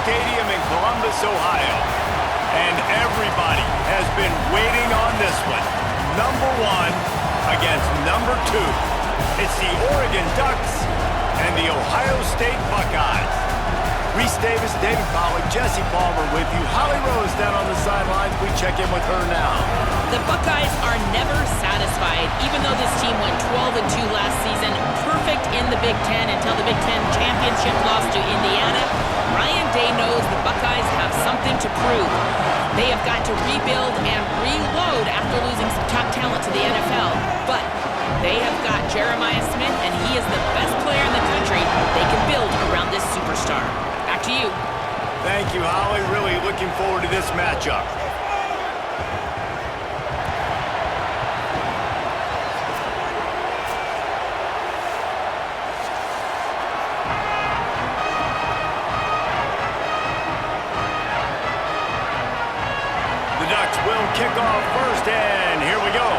Stadium in Columbus, Ohio. And everybody has been waiting on this one. Number 1 against number 2. It's the Oregon Ducks and the Ohio State Buckeyes. Reese Davis, David Pollack, Jesse Palmer with you. Holly Rose down on the sidelines. We check in with her now. The Buckeyes are never satisfied, even though this team went 12-2 last season, perfect in the Big Ten until the Big Ten championship loss to Indiana. Ryan Day knows the Buckeyes have something to prove. They have got to rebuild and reload after losing some top talent to the NFL. But they have got Jeremiah Smith, and he is the best player in the country. They can build around this superstar. Back to you. Thank you, Holly. Really looking forward to this matchup. The Ducks will kick off first, and here we go.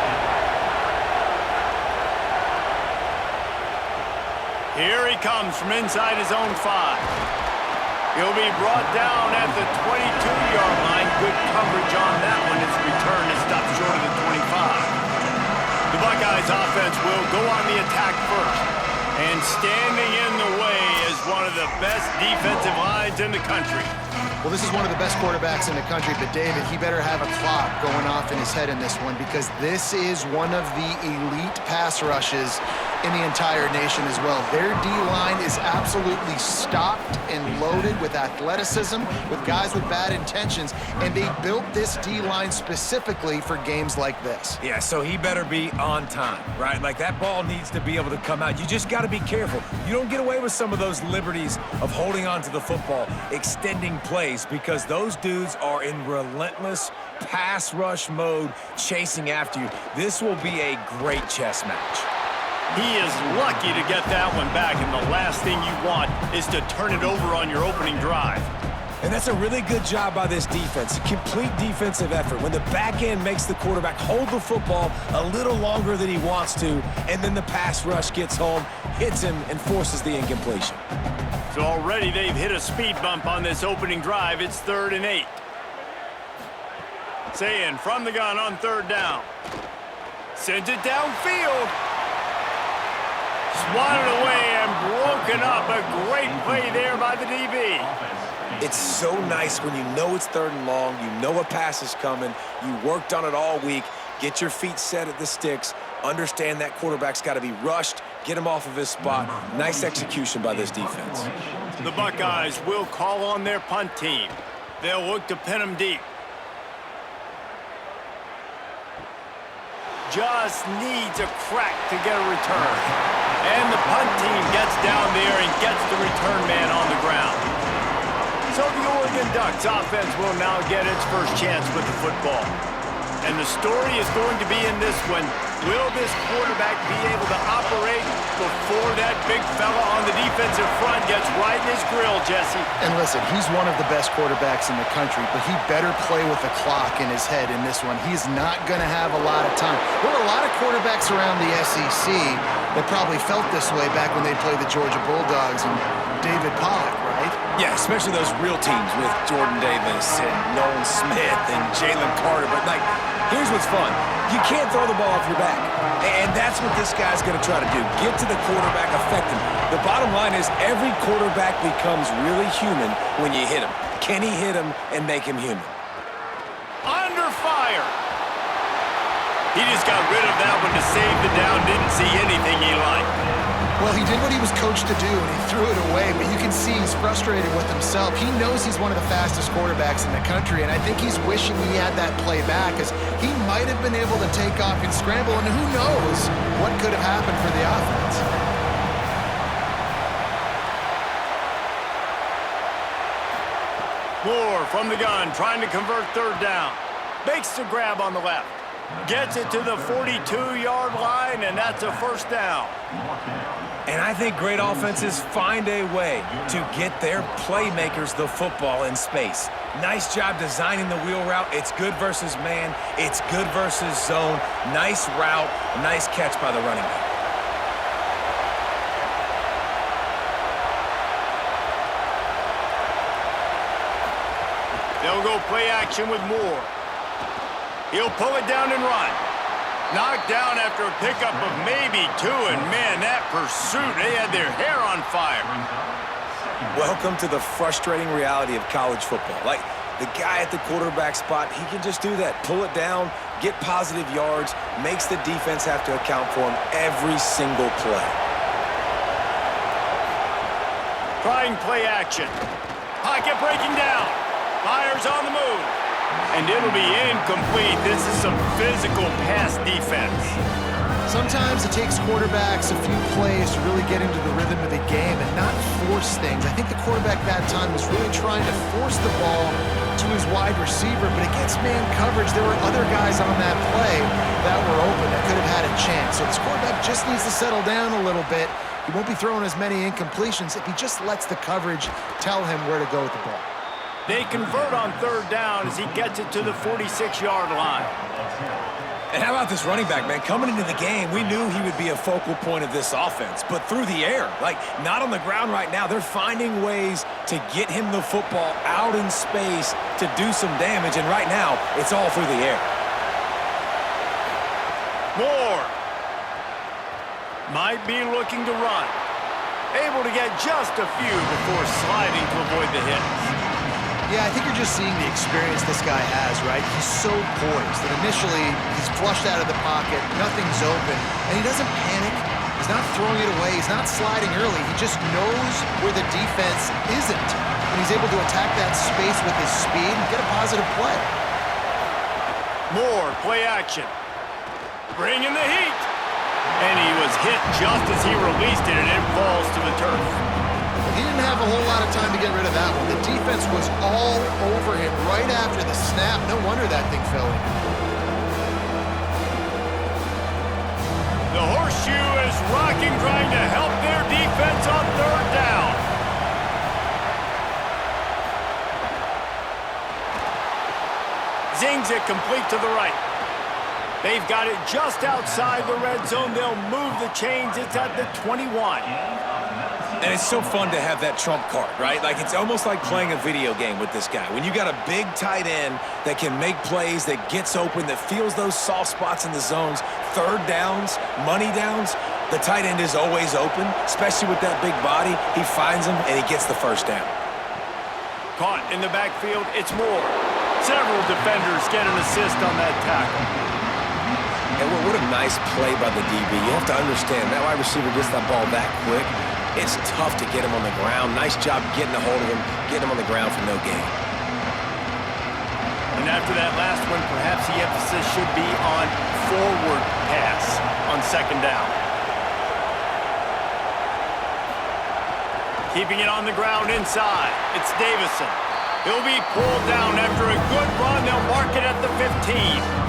Here he comes from inside his own 5. He'll be brought down at the 22-yard line. Good coverage on that one. His return is stopped short of the 25. The Buckeyes offense will go on the attack first. And standing in the way is one of the best defensive lines in the country. Well, this is one of the best quarterbacks in the country, but David, he better have a clock going off in his head in this one because this is one of the elite pass rushes in the entire nation as well. Their D-line is absolutely stocked and loaded with athleticism, with guys with bad intentions, and they built this D-line specifically for games like this. Yeah, so he better be on time, right? Like, that ball needs to be able to come out. You just got to be careful. You don't get away with some of those liberties of holding on to the football, extending plays, because those dudes are in relentless pass rush mode, chasing after you. This will be a great chess match. He is lucky to get that one back, and the last thing you want is to turn it over on your opening drive. And that's a really good job by this defense, a complete defensive effort. When the back end makes the quarterback hold the football a little longer than he wants to, and then the pass rush gets home, hits him, and forces the incompletion. So already they've hit a speed bump on this opening drive. It's 3rd and 8. Saying from the gun on 3rd down. Sends it downfield. Swatted away and broken up. A great play there by the DB. It's so nice when you know it's 3rd and long, you know a pass is coming, you worked on it all week, get your feet set at the sticks, understand that quarterback's got to be rushed, get him off of his spot. Nice execution by this defense. The Buckeyes will call on their punt team. They'll look to pin him deep. Just needs a crack to get a return. And the punt team gets down there and gets the return man on the ground. So the Oregon Ducks offense will now get its first chance with the football. And the story is going to be in this one. Will this quarterback be able to operate before that big fella on the defensive front gets right in his grill, Jesse? And listen, he's one of the best quarterbacks in the country, but he better play with a clock in his head in this one. He's not going to have a lot of time. There were a lot of quarterbacks around the SEC that probably felt this way back when they played the Georgia Bulldogs and David Pollack, right? Yeah, especially those real teams with Jordan Davis and Nolan Smith and Jalen Carter. But, like, here's what's fun. You can't throw the ball off your back. And that's what this guy's going to try to do. Get to the quarterback, affect him. The bottom line is every quarterback becomes really human when you hit him. Can he hit him and make him human? Under fire. He just got rid of that one to save the down. Didn't see anything he liked. Well, he did what he was coached to do, and he threw it away, but you can see he's frustrated with himself. He knows he's one of the fastest quarterbacks in the country, and I think he's wishing he had that play back, because he might have been able to take off and scramble, and who knows what could have happened for the offense. Moore from the gun, trying to convert 3rd down. Makes the grab on the left. Gets it to the 42-yard line, and that's a 1st down. And I think great offenses find a way to get their playmakers the football in space. Nice job designing the wheel route. It's good versus man. It's good versus zone. Nice route. Nice catch by the running back. They'll go play action with Moore. He'll pull it down and run. Knocked down after a pickup of maybe 2, and man, that pursuit, they had their hair on fire. Welcome to the frustrating reality of college football. Like, the guy at the quarterback spot, he can just do that. Pull it down, get positive yards, makes the defense have to account for him every single play. Trying play action. Pocket breaking down. Fires on the move. And it'll be incomplete. This is some physical pass defense. Sometimes it takes quarterbacks a few plays to really get into the rhythm of the game and not force things. I think the quarterback that time was really trying to force the ball to his wide receiver, but against man coverage, there were other guys on that play that were open that could have had a chance. So this quarterback just needs to settle down a little bit. He won't be throwing as many incompletions if he just lets the coverage tell him where to go with the ball. They convert on 3rd down as he gets it to the 46-yard line. And how about this running back, man? Coming into the game, we knew he would be a focal point of this offense, but through the air, like not on the ground right now. They're finding ways to get him the football out in space to do some damage, and right now, it's all through the air. Moore might be looking to run. Able to get just a few before sliding to avoid the hits. Yeah, I think you're just seeing the experience this guy has, right? He's so poised that initially he's flushed out of the pocket, nothing's open, and he doesn't panic. He's not throwing it away. He's not sliding early. He just knows where the defense isn't, and he's able to attack that space with his speed and get a positive play. Moore, play action. Bringing the heat. And he was hit just as he released it, and it falls to the turf. He didn't have a whole lot of time to get rid of that one. The defense was all over him right after the snap. No wonder that thing fell in. The horseshoe is rocking, trying to help their defense on 3rd down. Zings it complete to the right. They've got it just outside the red zone. They'll move the chains. It's at the 21. And it's so fun to have that trump card, right? Like, it's almost like playing a video game with this guy. When you got a big tight end that can make plays, that gets open, that feels those soft spots in the zones, 3rd downs, money downs, the tight end is always open, especially with that big body. He finds him, and he gets the 1st down. Caught in the backfield, it's Moore. Several defenders get an assist on that tackle. And what a nice play by the DB. You have to understand, that wide receiver gets that ball that quick. It's tough to get him on the ground. Nice job getting a hold of him, getting him on the ground for no gain. And after that last one, perhaps the emphasis should be on forward pass on 2nd down. Keeping it on the ground inside. It's Davison. He'll be pulled down after a good run. They'll mark it at the 15.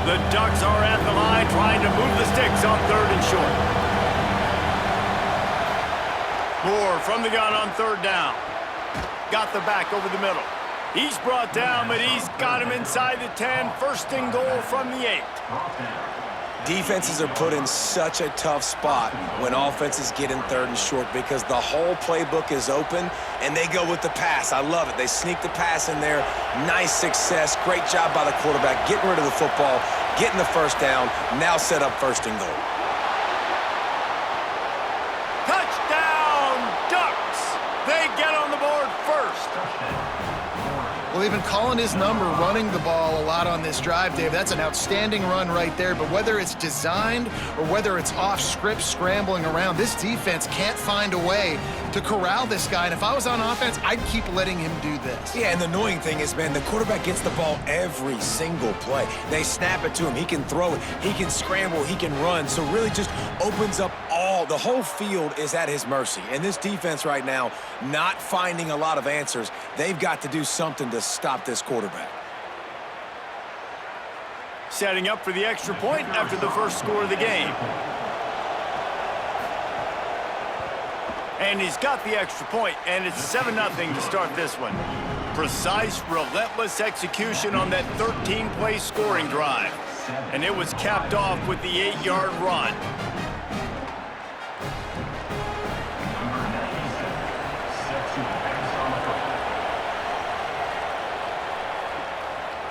The Ducks are at the line trying to move the sticks on 3rd and short. Moore from the gun on 3rd down. Got the back over the middle. He's brought down, but he's got him inside the 10. 1st and goal from the 8. Defenses are put in such a tough spot when offenses get in 3rd and short because the whole playbook is open and they go with the pass. I love it. They sneak the pass in there. Nice success. Great job by the quarterback getting rid of the football, getting the 1st down, now set up 1st and goal. Touchdown, Ducks! They get on the board first. Well, they've been calling his number, running the ball a lot on this drive, Dave. That's an outstanding run right there. But whether it's designed or whether it's off script, scrambling around, this defense can't find a way to corral this guy. And if I was on offense, I'd keep letting him do this. Yeah, and the annoying thing is, man, the quarterback gets the ball every single play. They snap it to him. He can throw it. He can scramble. He can run. So really just opens up the whole field is at his mercy. And this defense right now, not finding a lot of answers. They've got to do something to stop this quarterback. Setting up for the extra point after the first score of the game. And he's got the extra point, and it's 7-0 to start this one. Precise, relentless execution on that 13-play scoring drive. And it was capped off with the 8-yard run.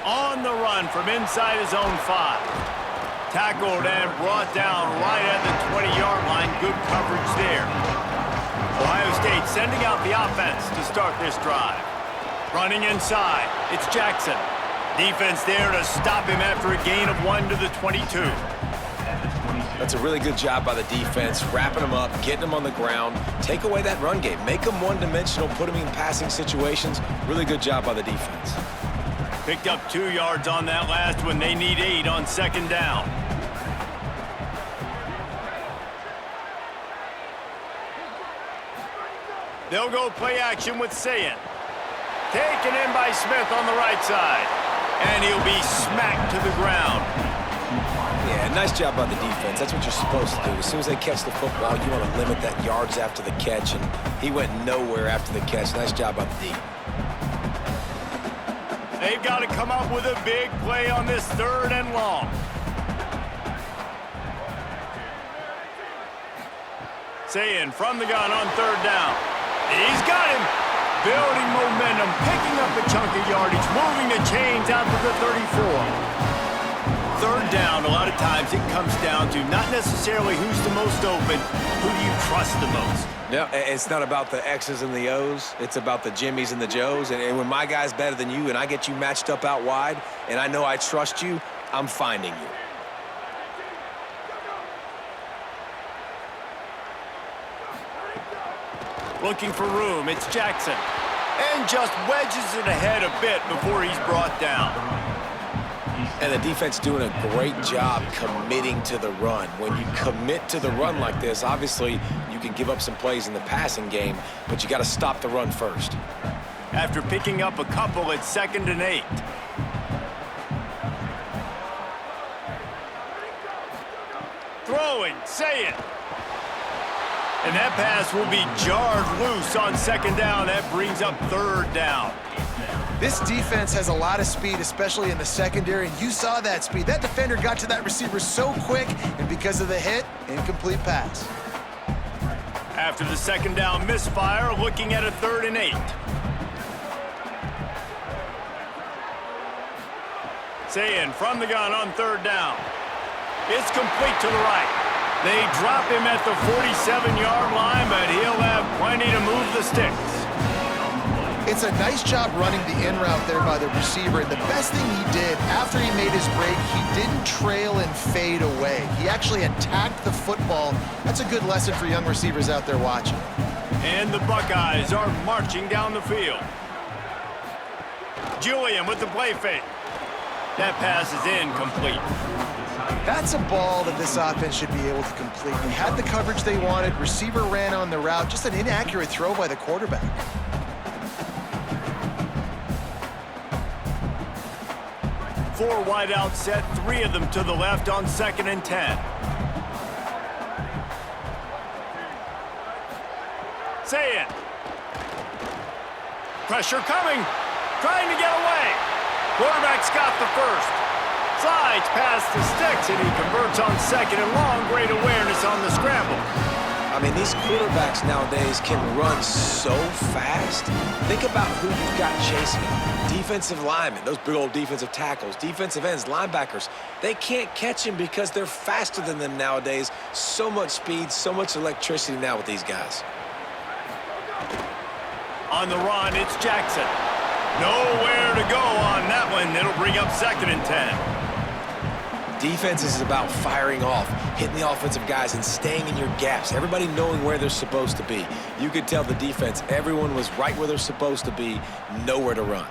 On the run from inside his own 5. Tackled and brought down right at the 20-yard line. Good coverage there. Ohio State sending out the offense to start this drive. Running inside, it's Jackson. Defense there to stop him after a gain of 1 to the 22. That's a really good job by the defense, wrapping them up, getting them on the ground, take away that run game, make them one-dimensional, put them in passing situations. Really good job by the defense. Picked up 2 yards on that last one. They need 8 on second down. They'll go play action with Sayin. Taken in by Smith on the right side. And he'll be smacked to the ground. Yeah, nice job by the defense. That's what you're supposed to do. As soon as they catch the football, you want to limit that yards after the catch, and he went nowhere after the catch. Nice job by the D. They've got to come up with a big play on this 3rd and long. Sayin from the gun on 3rd down. He's got him. Building momentum, picking up a chunk of yardage, moving the chains out to the 34. 3rd down, a lot of times it comes down to not necessarily who's the most open, who do you trust the most. Yeah, it's not about the X's and the O's. It's about the Jimmies and the Joes. And when my guy's better than you and I get you matched up out wide and I know I trust you, I'm finding you. Looking for room, it's Jackson. And just wedges it ahead a bit before he's brought down. And the defense doing a great job committing to the run. When you commit to the run like this, obviously you can give up some plays in the passing game, but you got to stop the run first. After picking up a couple, it's 2nd and 8. Throwing, say it. And that pass will be jarred loose on 2nd down. That brings up 3rd down. This defense has a lot of speed, especially in the secondary, and you saw that speed. That defender got to that receiver so quick, and because of the hit, incomplete pass. After the 2nd down misfire, looking at a 3rd and 8. Sayin from the gun on 3rd down. It's complete to the right. They drop him at the 47-yard line, but he'll have plenty to move the sticks. It's a nice job running the in route there by the receiver, and the best thing he did after he made his break, he didn't trail and fade away. He actually attacked the football. That's a good lesson for young receivers out there watching. And the Buckeyes are marching down the field. Julian with the play fake. That pass is incomplete. That's a ball that this offense should be able to complete. They had the coverage they wanted. Receiver ran on the route. Just an inaccurate throw by the quarterback. Four wide out set, 3 of them to the left on 2nd and 10. Say it. Pressure coming. Trying to get away. Quarterback's got the first. Slides past the sticks, and he converts on 2nd and long. Great awareness on the scramble. I mean, these quarterbacks nowadays can run so fast. Think about who you've got chasing him. Defensive linemen, those big old defensive tackles, defensive ends, linebackers. They can't catch him because they're faster than them nowadays. So much speed, so much electricity now with these guys. On the run, it's Jackson. Nowhere to go on that one. It'll bring up 2nd and 10. Defense is about firing off, hitting the offensive guys, and staying in your gaps. Everybody knowing where they're supposed to be. You could tell the defense, everyone was right where they're supposed to be, nowhere to run.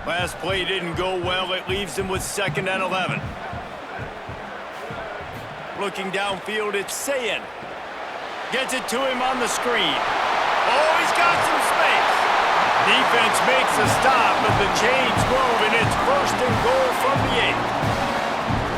Last play didn't go well. It leaves him with 2nd and 11. Looking downfield, it's Sayin. Gets it to him on the screen. Oh, he's got some space. Defense makes a stop, but the chains move, and it's 1st and goal from the 8.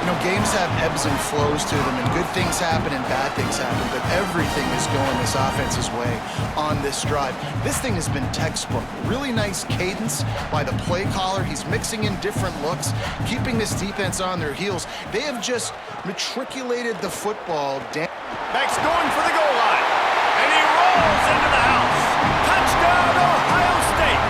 You know, games have ebbs and flows to them, and good things happen and bad things happen, but everything is going this offense's way on this drive. This thing has been textbook. Really nice cadence by the play caller. He's mixing in different looks, keeping this defense on their heels. They have just matriculated the football down. Beck's going for the goal line, and he rolls into the house. Touchdown, Ohio State.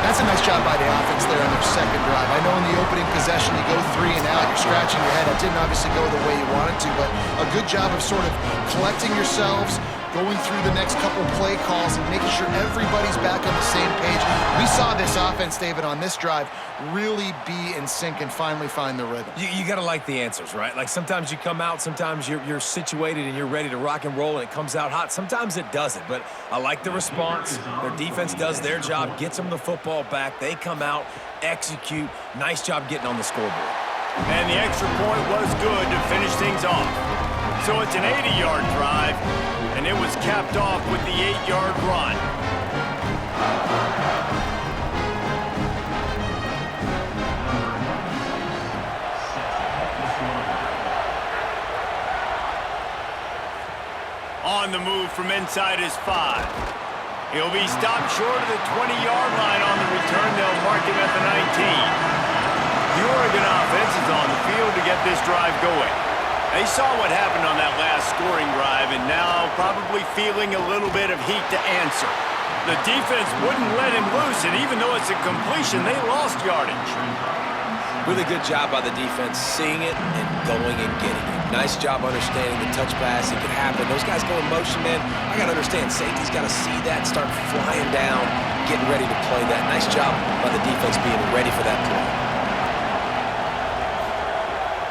That's a nice job by the offense there on their second drive. I know in the opening possession you go 3 and out, you're scratching your head. It didn't obviously go the way you wanted to, but a good job of sort of collecting yourselves, going through the next couple play calls and making sure everybody's back on the same page. We saw this offense, David, on this drive really be in sync and finally find the rhythm. You got to like the answers, right? Like sometimes you come out, sometimes you're situated and you're ready to rock and roll and it comes out hot. Sometimes it doesn't, but I like the response. Their defense does their job, gets them the football back. They come out, execute. Nice job getting on the scoreboard. And the extra point was good to finish things off. So it's an 80-yard drive, and it was capped off with the 8-yard run. On the move from inside his 5. He'll be stopped short of the 20-yard line on the return. They'll mark him at the 19. The Oregon offense is on the field to get this drive going. They saw what happened on that last scoring drive and now probably feeling a little bit of heat to answer. The defense wouldn't let him loose, and even though it's a completion, they lost yardage. Really good job by the defense, seeing it and going and getting it. Nice job understanding the touch pass. It could happen. Those guys go in motion, man. I got to understand, safety's got to see that, start flying down, getting ready to play that. Nice job by the defense being ready for that play.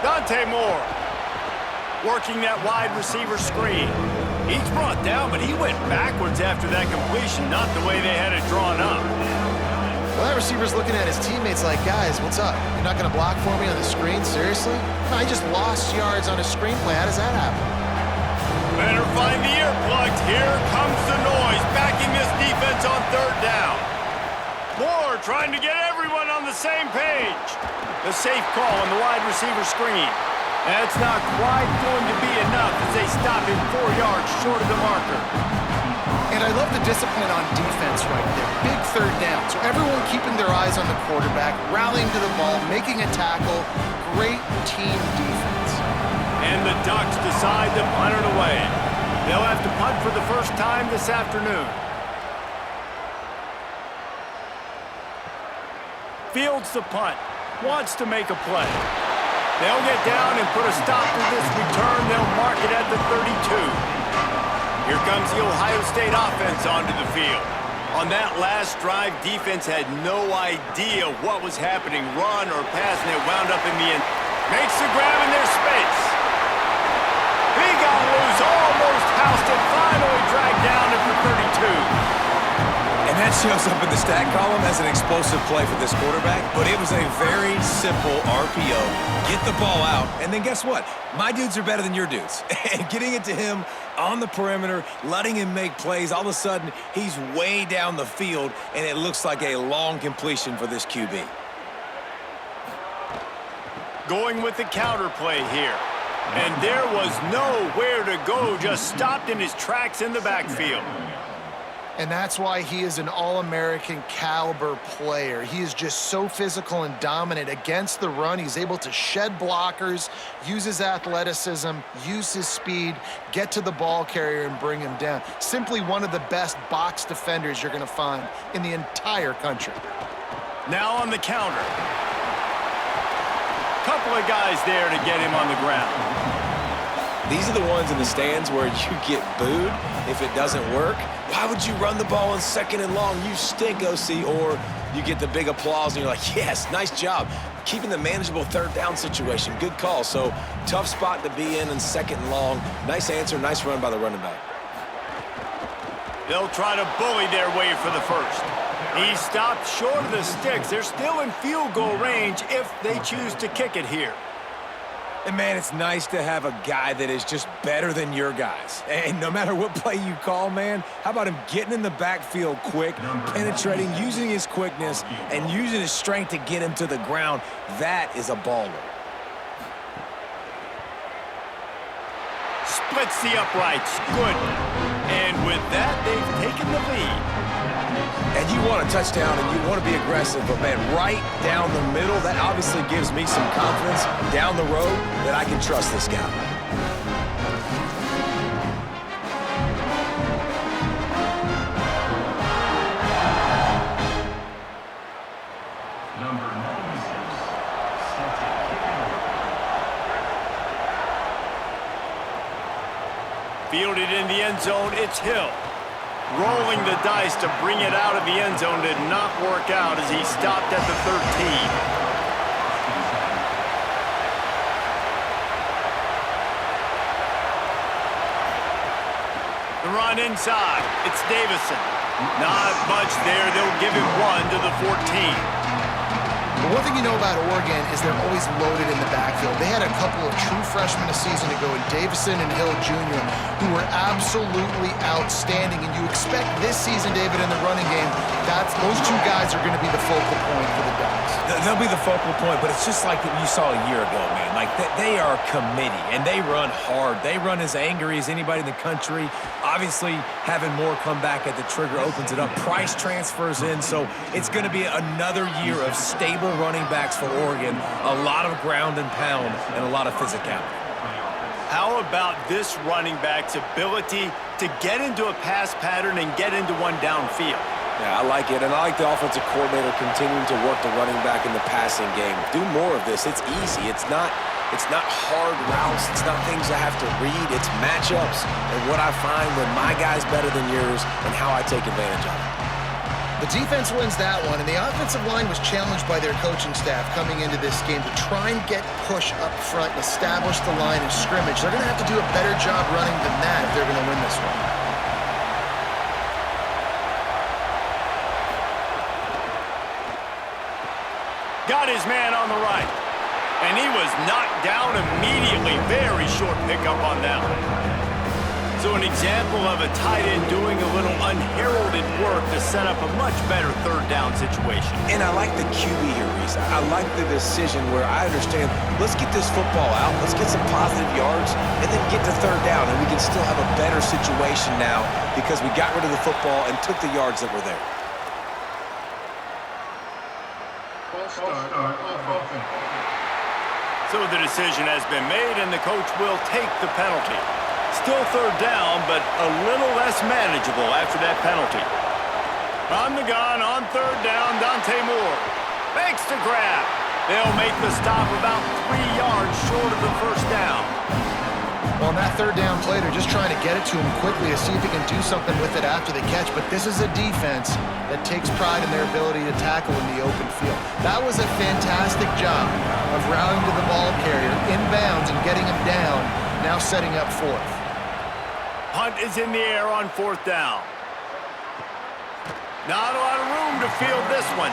Dante Moore working that wide receiver screen. He's brought down, but he went backwards after that completion, not the way they had it drawn up. Well, that receiver's looking at his teammates like, guys, what's up? You're not going to block for me on the screen? Seriously? No, I just lost yards on a screenplay. How does that happen? Better find the earplugs. Here comes the noise, backing this defense on 3rd down. Moore trying to get everyone on the same page. The safe call on the wide receiver screen. That's not quite going to be enough as they stop him 4 yards short of the marker. And I love the discipline on defense right there. Big 3rd down. So everyone keeping their eyes on the quarterback, rallying to the ball, making a tackle. Great team defense. And the Ducks decide to punt it away. They'll have to punt for the first time this afternoon. Fields the punt. Wants to make a play. They'll get down and put a stop to this return. They'll mark it at the 32. Here comes the Ohio State offense onto the field. On that last drive, defense had no idea what was happening, run or pass, and it wound up in the end. Makes the grab in their space. He got loose, almost housed it, finally dragged down at the 32. And that shows up in the stat column as an explosive play for this quarterback, but it was a very simple RPO. Get the ball out, and then guess what? My dudes are better than your dudes. And getting it to him on the perimeter, letting him make plays, all of a sudden, he's way down the field, and it looks like a long completion for this QB. Going with the counter play here. And there was nowhere to go, just stopped in his tracks in the backfield. And that's why he is an all-American caliber player. He is just so physical and dominant against the run. He's able to shed blockers, use his athleticism, use his speed, get to the ball carrier and bring him down. Simply one of the best box defenders you're going to find in the entire country. Now on the counter. Couple of guys there to get him on the ground. These are the ones in the stands where you get booed if it doesn't work. Why would you run the ball on 2nd and long? You stink, OC. Or you get the big applause and you're like, yes, nice job. Keeping the manageable 3rd down situation. Good call. So tough spot to be in 2nd and long. Nice answer, nice run by the running back. They'll try to bully their way for the first. He stopped short of the sticks. They're still in field goal range if they choose to kick it here. And, man, it's nice to have a guy that is just better than your guys. And no matter what play you call, man, how about him getting in the backfield quick, penetrating, using his quickness, and using his strength to get him to the ground? That is a baller. splits the uprights. Good. And with that, they've taken the lead. And you want a touchdown and you want to be aggressive, but man, right down the middle, that obviously gives me some confidence down the road that I can trust this guy. Number 96, Scythetube. Fielded in the end zone, it's Hill. Rolling the dice to bring it out of the end zone did not work out as he stopped at the 13. The run inside, it's Davison. Not much there, they'll give him one to the 14. But one thing you know about Oregon is they're always loaded in the backfield. They had a couple of true freshmen a season ago in Davison and Hill Jr., who were absolutely outstanding. And you expect this season, David, in the running game, those two guys are going to be the focal point for the Ducks. They'll be the focal point, but it's just like you saw a year ago, man. Like, they are a committee, and they run hard. They run as angry as anybody in the country. Obviously, having more come back at the trigger opens it up. Price transfers in, so it's going to be another year of stable running backs for Oregon. A lot of ground and pound and a lot of physicality. How about this running back's ability to get into a pass pattern and get into one downfield? Yeah, I like it, and I like the offensive coordinator continuing to work the running back in the passing game. Do more of this. It's easy. It's not hard routes. It's not things I have to read. It's matchups and what I find when my guy's better than yours and how I take advantage of it. The defense wins that one, and the offensive line was challenged by their coaching staff coming into this game to try and get push up front and establish the line of scrimmage. They're going to have to do a better job running than that if they're going to win this one. Got his man on the right. And he was knocked down immediately. Very short pickup on that one. So an example of a tight end doing a little unheralded work to set up a much better third down situation. And I like the QB here, Reese. I like the decision where I understand, let's get this football out, let's get some positive yards, and then get to third down, and we can still have a better situation now because we got rid of the football and took the yards that were there. So the decision has been made, and the coach will take the penalty. Still third down, but a little less manageable after that penalty. On the gun, on third down, Dante Moore makes the grab. They'll make the stop about 3 yards short of the first down. Well, on that third down play, they're just trying to get it to him quickly to see if he can do something with it after the catch. But this is a defense that takes pride in their ability to tackle in the open field. That was a fantastic job of rallying to the ball carrier, inbounds, and getting him down, now setting up fourth. Hunt is in the air on fourth down. Not a lot of room to field this one.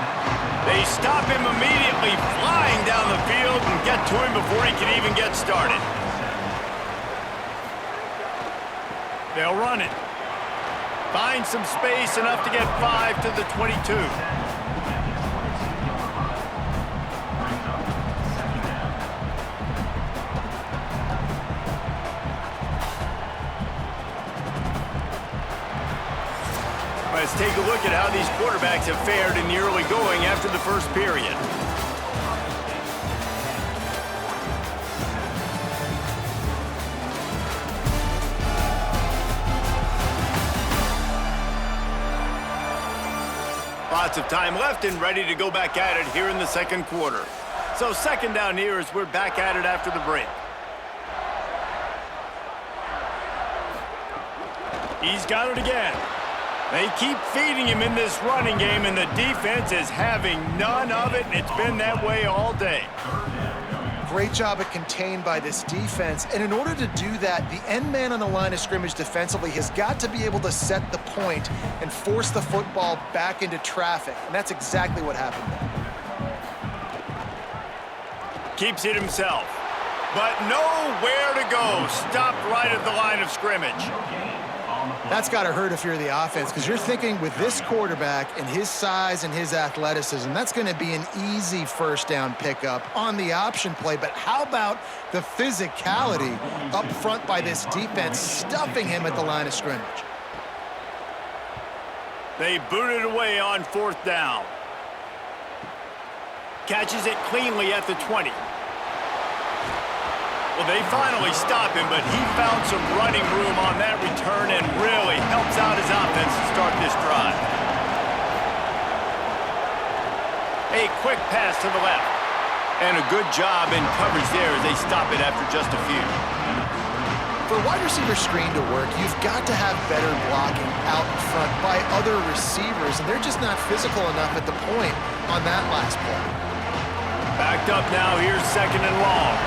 They stop him immediately, flying down the field and get to him before he can even get started. They'll run it. Find some space, enough to get 5 to the 22. Let's take a look at how these quarterbacks have fared in the early going after the first period. Lots of time left and ready to go back at it here in the second quarter. So second down here as we're back at it after the break. He's got it again. They keep feeding him in this running game, and the defense is having none of it, and it's been that way all day. Great job at contained by this defense. And in order to do that, the end man on the line of scrimmage defensively has got to be able to set the point and force the football back into traffic. And that's exactly what happened there. Keeps it himself, but nowhere to go. Stopped right at the line of scrimmage. That's got to hurt if you're the offense, because you're thinking with this quarterback and his size and his athleticism, that's going to be an easy first down pickup on the option play. But how about the physicality up front by this defense, stuffing him at the line of scrimmage? They boot it away on 4th down. Catches it cleanly at the 20. Well, they finally stop him, but he found some running room on that return and really helps out his offense to start this drive. A quick pass to the left. And a good job in coverage there as they stop it after just a few. For a wide receiver screen to work, you've got to have better blocking out in front by other receivers, and they're just not physical enough at the point on that last play. Backed up now, here's 2nd and long.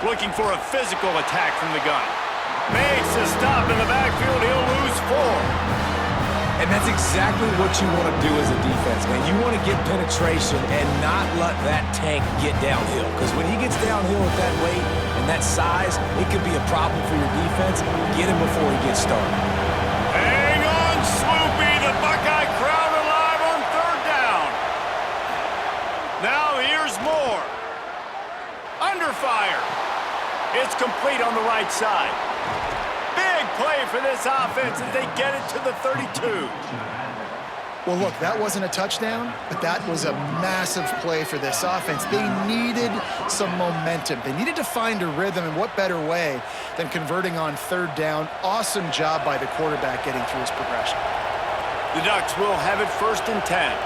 Looking for a physical attack from the gun. Makes a stop in the backfield. He'll lose 4. And that's exactly what you want to do as a defense, man. You want to get penetration and not let that tank get downhill. Because when he gets downhill at that weight and that size, it could be a problem for your defense. Get him before he gets started. Hang on, Swoopy. The Buckeye crowd alive on 3rd down. Now here's more. Under fire. It's complete on the right side. Big play for this offense as they get it to the 32. Well, look, that wasn't a touchdown, but that was a massive play for this offense. They needed some momentum. They needed to find a rhythm, and what better way than converting on 3rd down. Awesome job by the quarterback getting through his progression. The Ducks will have it 1st and 10.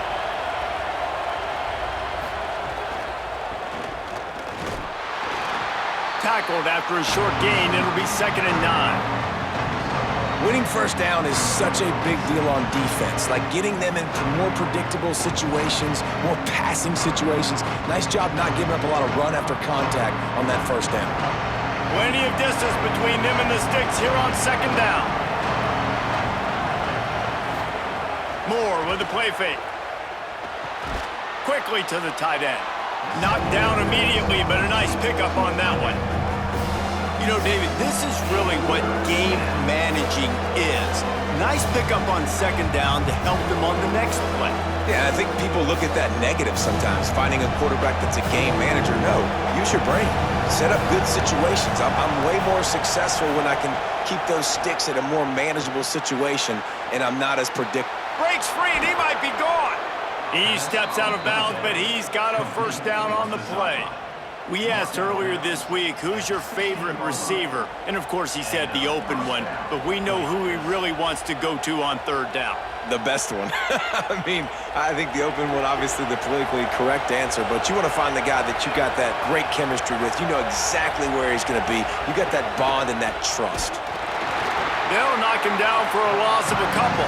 Tackled after a short gain. It'll be 2nd and 9. Winning 1st down is such a big deal on defense, like getting them into more predictable situations, more passing situations. Nice job not giving up a lot of run after contact on that 1st down. Plenty of distance between them and the sticks here on 2nd down. Moore with the play fake. Quickly to the tight end. Knocked down immediately, but a nice pickup on that one. You know, David, this is really what game managing is. Nice pickup on 2nd down to help them on the next play. Yeah, I think people look at that negative sometimes, finding a quarterback that's a game manager. No, use your brain. Set up good situations. I'm way more successful when I can keep those sticks in a more manageable situation, and I'm not as predictable. Breaks free, and he might be gone. He steps out of bounds, but he's got a 1st down on the play. We asked earlier this week, who's your favorite receiver? And, of course, he said the open one, but we know who he really wants to go to on 3rd down. The best one. I mean, I think the open one, obviously the politically correct answer, but you want to find the guy that you got that great chemistry with. You know exactly where he's going to be. You got that bond and that trust. They'll knock him down for a loss of a couple.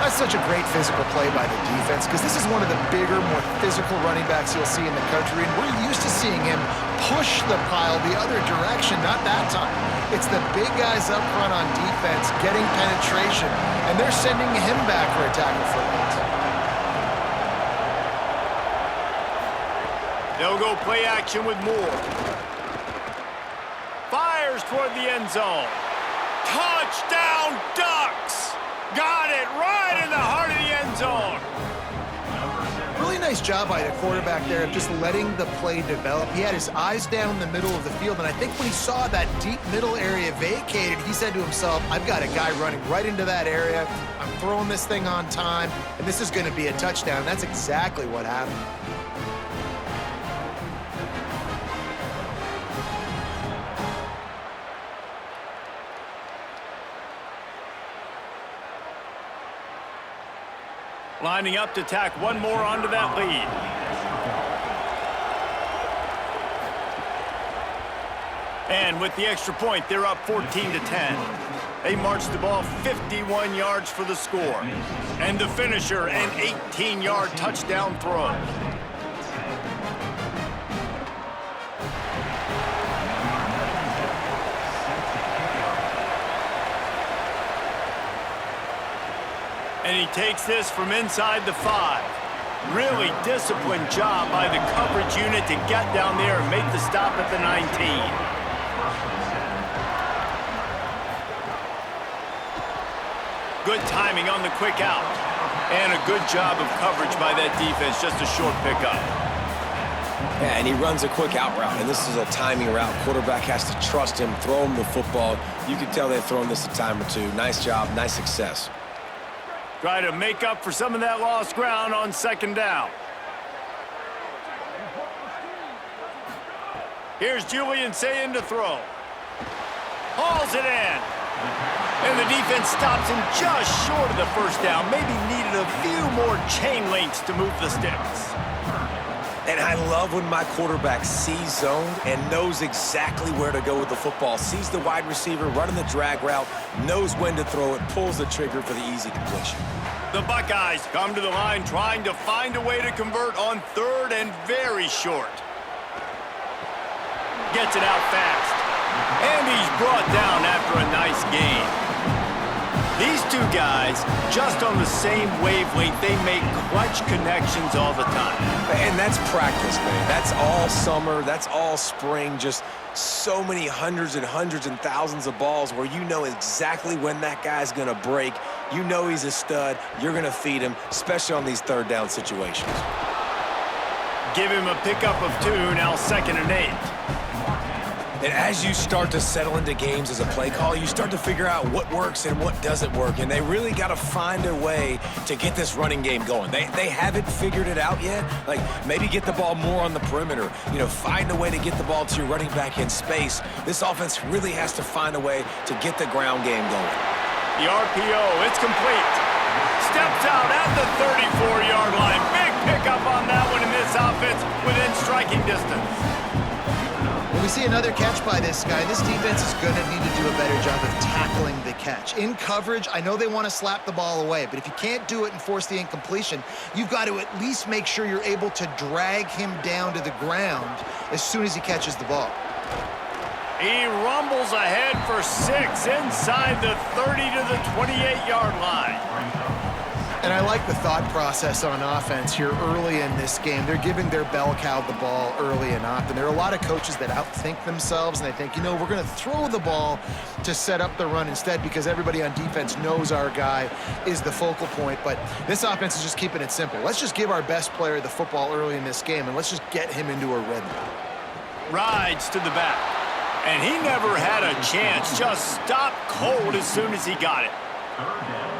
That's such a great physical play by the defense, because this is one of the bigger, more physical running backs you'll see in the country, and we're used to seeing him push the pile the other direction. Not that time. It's the big guys up front on defense getting penetration, and they're sending him back for a tackle for loss. They'll go play action with Moore. Fires toward the end zone. Touchdown, Ducks! Got it right in the heart of the end zone. Really nice job by the quarterback there of just letting the play develop. He had his eyes down the middle of the field, and I think when he saw that deep middle area vacated, he said to himself, I've got a guy running right into that area. I'm throwing this thing on time, and this is going to be a touchdown. That's exactly what happened. Lining up to tack one more onto that lead. And with the extra point, they're up 14-10. They march the ball 51 yards for the score. And the finisher, an 18-yard touchdown throw. And he takes this from inside the 5. Really disciplined job by the coverage unit to get down there and make the stop at the 19. Good timing on the quick out. And a good job of coverage by that defense, just a short pickup. Yeah, and he runs a quick out route, and this is a timing route. Quarterback has to trust him, throw him the football. You can tell they've thrown this a time or two. Nice job, nice success. Try to make up for some of that lost ground on second down. Here's Julian saying to throw. Hauls it in. And the defense stops him just short of the first down. Maybe needed a few more chain links to move the sticks. And I love when my quarterback sees zoned and knows exactly where to go with the football. Sees the wide receiver running the drag route, knows when to throw it, pulls the trigger for the easy completion. The Buckeyes come to the line trying to find a way to convert on third and very short. Gets it out fast. And he's brought down after a nice gain. These two guys, just on the same wavelength, they make clutch connections all the time. And that's practice, man. That's all summer. That's all spring. Just so many hundreds and thousands of balls where you know exactly when that guy's going to break. You know he's a stud. You're going to feed him, especially on these third down situations. Give him a pickup of 2, now 2nd and 8. And as you start to settle into games as a play call, you start to figure out what works and what doesn't work. And they really got to find a way to get this running game going. They haven't figured it out yet. Like, maybe get the ball more on the perimeter. You know, find a way to get the ball to your running back in space. This offense really has to find a way to get the ground game going. The RPO, it's complete. Steps out at the 34-yard line. Big pickup on that one in this offense within striking distance. When we see another catch by this guy, this defense is going to need to do a better job of tackling the catch. In coverage, I know they want to slap the ball away, but if you can't do it and force the incompletion, you've got to at least make sure you're able to drag him down to the ground as soon as he catches the ball. He rumbles ahead for 6 inside the 30 to the 28-yard line. And I like the thought process on offense here early in this game. They're giving their bell cow the ball early and often. There are a lot of coaches that outthink themselves, and they think, you know, we're going to throw the ball to set up the run instead because everybody on defense knows our guy is the focal point. But this offense is just keeping it simple. Let's just give our best player the football early in this game, and let's just get him into a rhythm. Rides to the back. And he never had a chance. Just stopped cold as soon as he got it.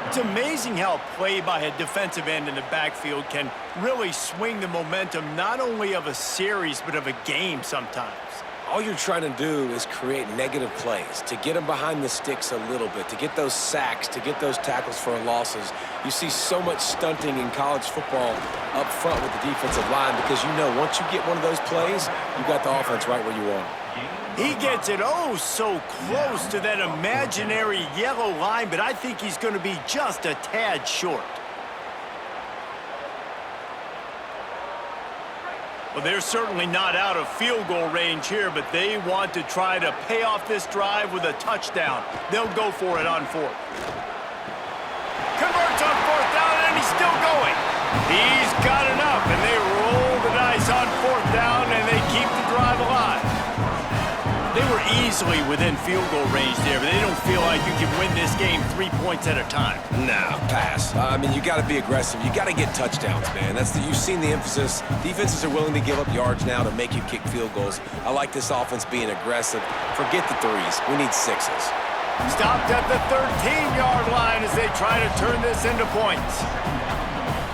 It's amazing how play by a defensive end in the backfield can really swing the momentum not only of a series but of a game sometimes. All you're trying to do is create negative plays, to get them behind the sticks a little bit, to get those sacks, to get those tackles for losses. You see so much stunting in college football up front with the defensive line because you know once you get one of those plays, you got the offense right where you want it. He gets it oh so close to that imaginary yellow line, but I think he's going to be just a tad short. Well, they're certainly not out of field goal range here, but they want to try to pay off this drive with a touchdown. They'll go for it on 4th. Converts on 4th down, and he's still going. He's got enough, and they roll the dice on 4th down, and they keep the drive alive. They were easily within field goal range there, but they don't feel like you can win this game 3 points at a time. Nah, pass. I mean, you got to be aggressive. You got to get touchdowns, man. You've seen the emphasis. Defenses are willing to give up yards now to make you kick field goals. I like this offense being aggressive. Forget the 3s. We need 6s. Stopped at the 13-yard line as they try to turn this into points.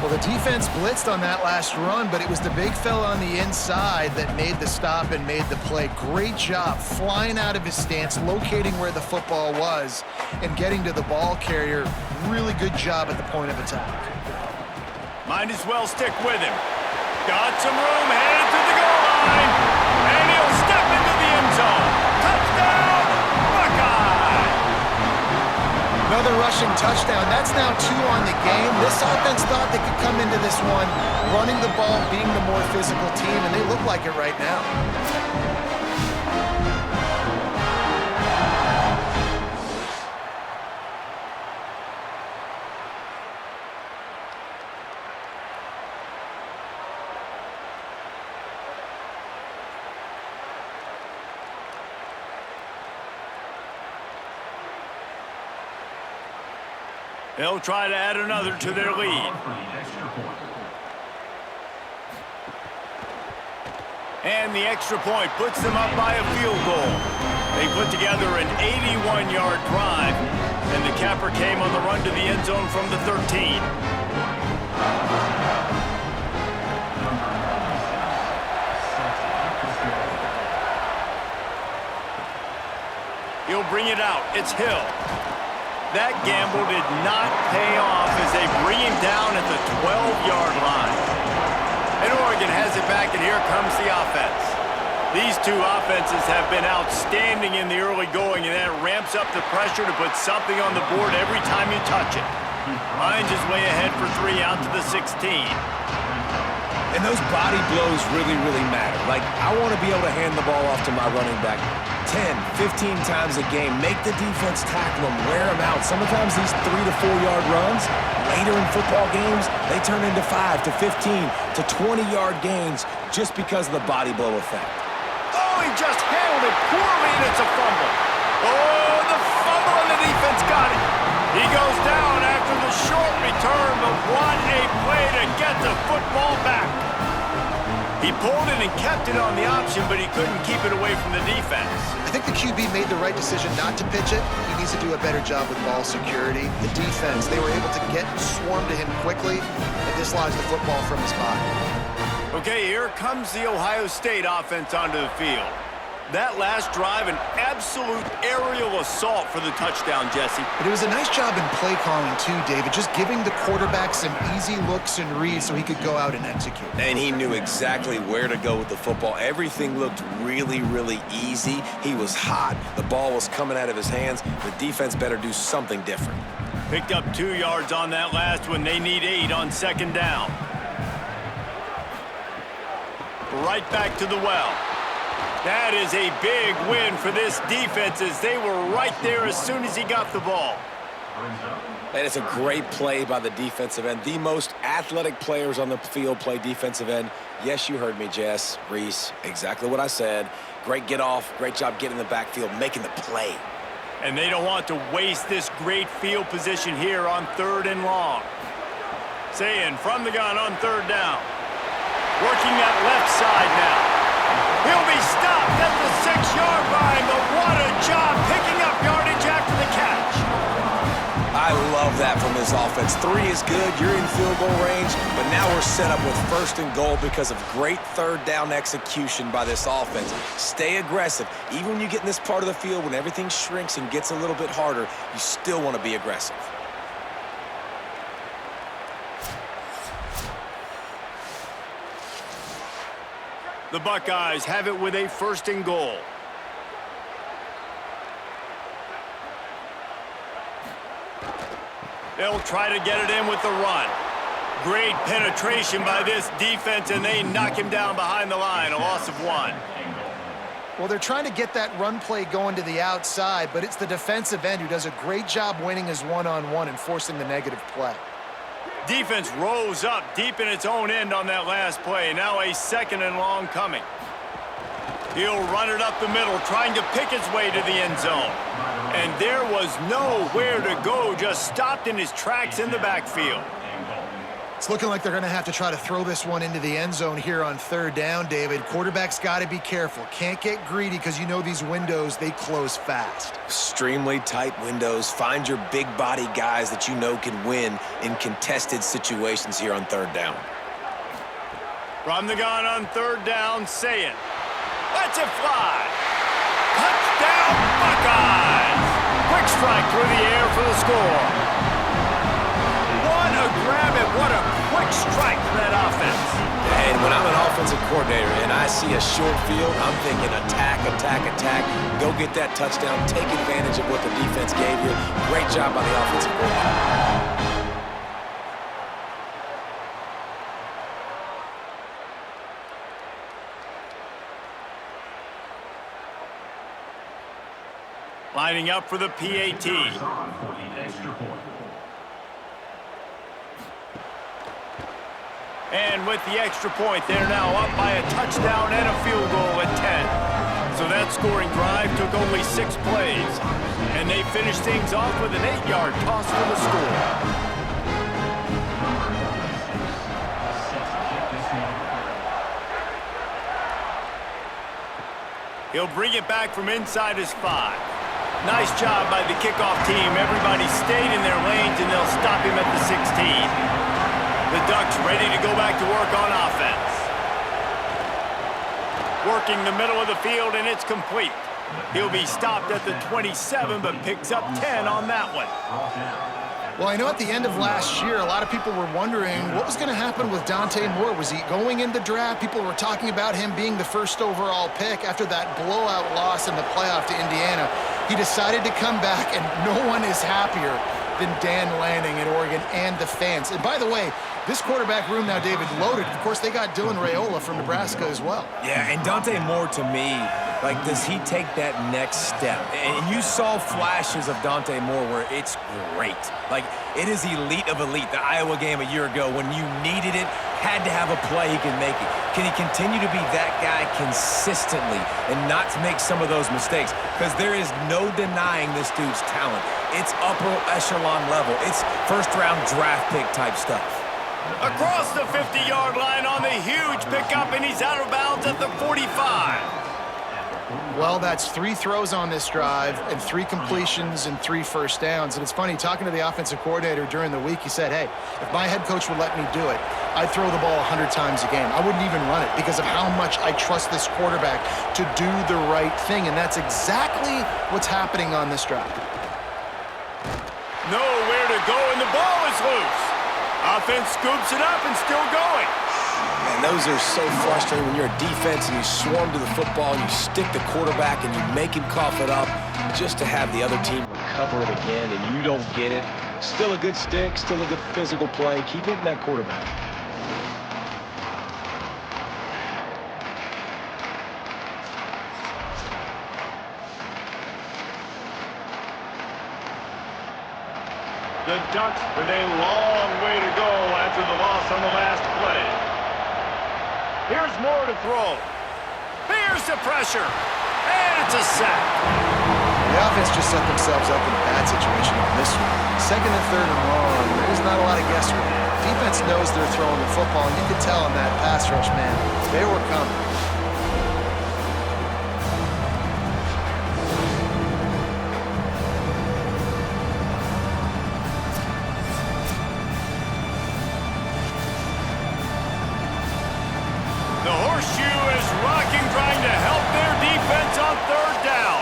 Well, the defense blitzed on that last run, but it was the big fella on the inside that made the stop and made the play. Great job flying out of his stance, locating where the football was, and getting to the ball carrier. Really good job at the point of attack. Might as well stick with him. Got some room, headed to the goal line, and he'll step into the end zone. Touchdown, Buckeyes! Another rushing touchdown. That's now 2 on the game. This offense thought they could come into this one running the ball, being the more physical team, and they look like it right now. They'll try to add another to their lead. And the extra point puts them up by a field goal. They put together an 81-yard drive, and the capper came on the run to the end zone from the 13. He'll bring it out. It's Hill. That gamble did not pay off as they bring him down at the 12-yard line. And Oregon has it back, and here comes the offense. These two offenses have been outstanding in the early going, and that ramps up the pressure to put something on the board every time you touch it. Hines is way ahead for 3 out to the 16. And those body blows really, really matter. Like, I want to be able to hand the ball off to my running back 10, 15 times a game. Make the defense tackle them, wear them out. Sometimes these 3 to 4 yard runs, later in football games, they turn into 5 to 15 to 20-yard gains just because of the body blow effect. Oh, he just handled it poorly, and it's a fumble. Oh, the fumble, and the defense got it. He goes down after the short return, but what a play to get the football back. He pulled it and kept it on the option, but he couldn't keep it away from the defense. I think the QB made the right decision not to pitch it. He needs to do a better job with ball security. The defense, they were able to get swarmed to him quickly and dislodge the football from his body. Okay, here comes the Ohio State offense onto the field. That last drive, an absolute aerial assault for the touchdown, Jesse. But it was a nice job in play calling, too, David, just giving the quarterback some easy looks and reads so he could go out and execute. And he knew exactly where to go with the football. Everything looked really, really easy. He was hot. The ball was coming out of his hands. The defense better do something different. Picked up 2 yards on that last one. They need 8 on second down. Right back to the well. That is a big win for this defense as they were right there as soon as he got the ball. And it's a great play by the defensive end. The most athletic players on the field play defensive end. Yes, you heard me, Jess, Reese, exactly what I said. Great get off, great job getting in the backfield, making the play. And they don't want to waste this great field position here on 3rd and long. Saying from the gun on 3rd down. Working that left side now. He'll be stopped at the 6-yard line, but what a job picking up yardage after the catch. I love that from this offense. 3 is good, you're in field goal range, but now we're set up with 1st and goal because of great 3rd down execution by this offense. Stay aggressive. Even when you get in this part of the field, when everything shrinks and gets a little bit harder, you still want to be aggressive. The Buckeyes have it with a 1st and goal. They'll try to get it in with the run. Great penetration by this defense, and they knock him down behind the line, a loss of 1. Well, they're trying to get that run play going to the outside, but it's the defensive end who does a great job winning his one-on-one and forcing the negative play. Defense rose up deep in its own end on that last play. Now a 2nd and long coming. He'll run it up the middle, trying to pick his way to the end zone. And there was nowhere to go, just stopped in his tracks in the backfield. It's looking like they're going to have to try to throw this one into the end zone here on 3rd down, David. Quarterback's got to be careful. Can't get greedy because you know these windows, they close fast. Extremely tight windows. Find your big body guys that you know can win in contested situations here on 3rd down. From the gun on 3rd down, say it. Let's it fly. Touchdown, Buckeyes. Quick strike through the air for the score. What a grab and what a quick strike for that offense. And when I'm an offensive coordinator and I see a short field, I'm thinking attack, attack, attack. Go get that touchdown. Take advantage of what the defense gave you. Great job by the offensive coordinator. Lining up for the PAT. And with the extra point, they're now up by a touchdown and a field goal at 10. So that scoring drive took only 6 plays. And they finished things off with an 8-yard toss for the score. He'll bring it back from inside his 5. Nice job by the kickoff team. Everybody stayed in their lanes, and they'll stop him at the 16. The Ducks ready to go back to work on offense. Working the middle of the field, and it's complete. He'll be stopped at the 27, but picks up 10 on that one. Well, I know at the end of last year, a lot of people were wondering what was going to happen with Dante Moore. Was he going in the draft? People were talking about him being the first overall pick after that blowout loss in the playoff to Indiana. He decided to come back, and no one is happier than Dan Lanning at Oregon and the fans. And by the way, this quarterback room now, David, loaded. Of course, they got Dylan Raiola from Nebraska as well. Yeah, and Dante Moore, to me, like, does he take that next step? And you saw flashes of Dante Moore where it's great. Like, it is elite of elite. The Iowa game a year ago, when you needed it, had to have a play, he can make it. Can he continue to be that guy consistently and not to make some of those mistakes? Because there is no denying this dude's talent. It's upper echelon level. It's first-round draft pick type stuff. Across the 50-yard line on the huge pickup, and he's out of bounds at the 45. Well, that's 3 throws on this drive and 3 completions and 3 first downs. And it's funny, talking to the offensive coordinator during the week, he said, hey, if my head coach would let me do it, I'd throw the ball 100 times a game. I wouldn't even run it because of how much I trust this quarterback to do the right thing. And that's exactly what's happening on this drive. Nowhere to go, and the ball is loose. Offense scoops it up and still going. Man, those are so frustrating when you're a defense and you swarm to the football and you stick the quarterback and you make him cough it up just to have the other team recover it again and you don't get it. Still a good stick, still a good physical play. Keep hitting that quarterback. The Ducks with a long way to go after the loss on the last play. Here's Moore to throw. There's the pressure. And it's a sack. The offense just set themselves up in a bad situation on this one. 2nd and 3rd and long, there's not a lot of guesswork. Defense knows they're throwing the football, and you could tell in that pass rush, man, they were coming. The horseshoe is rocking, trying to help their defense on 3rd down.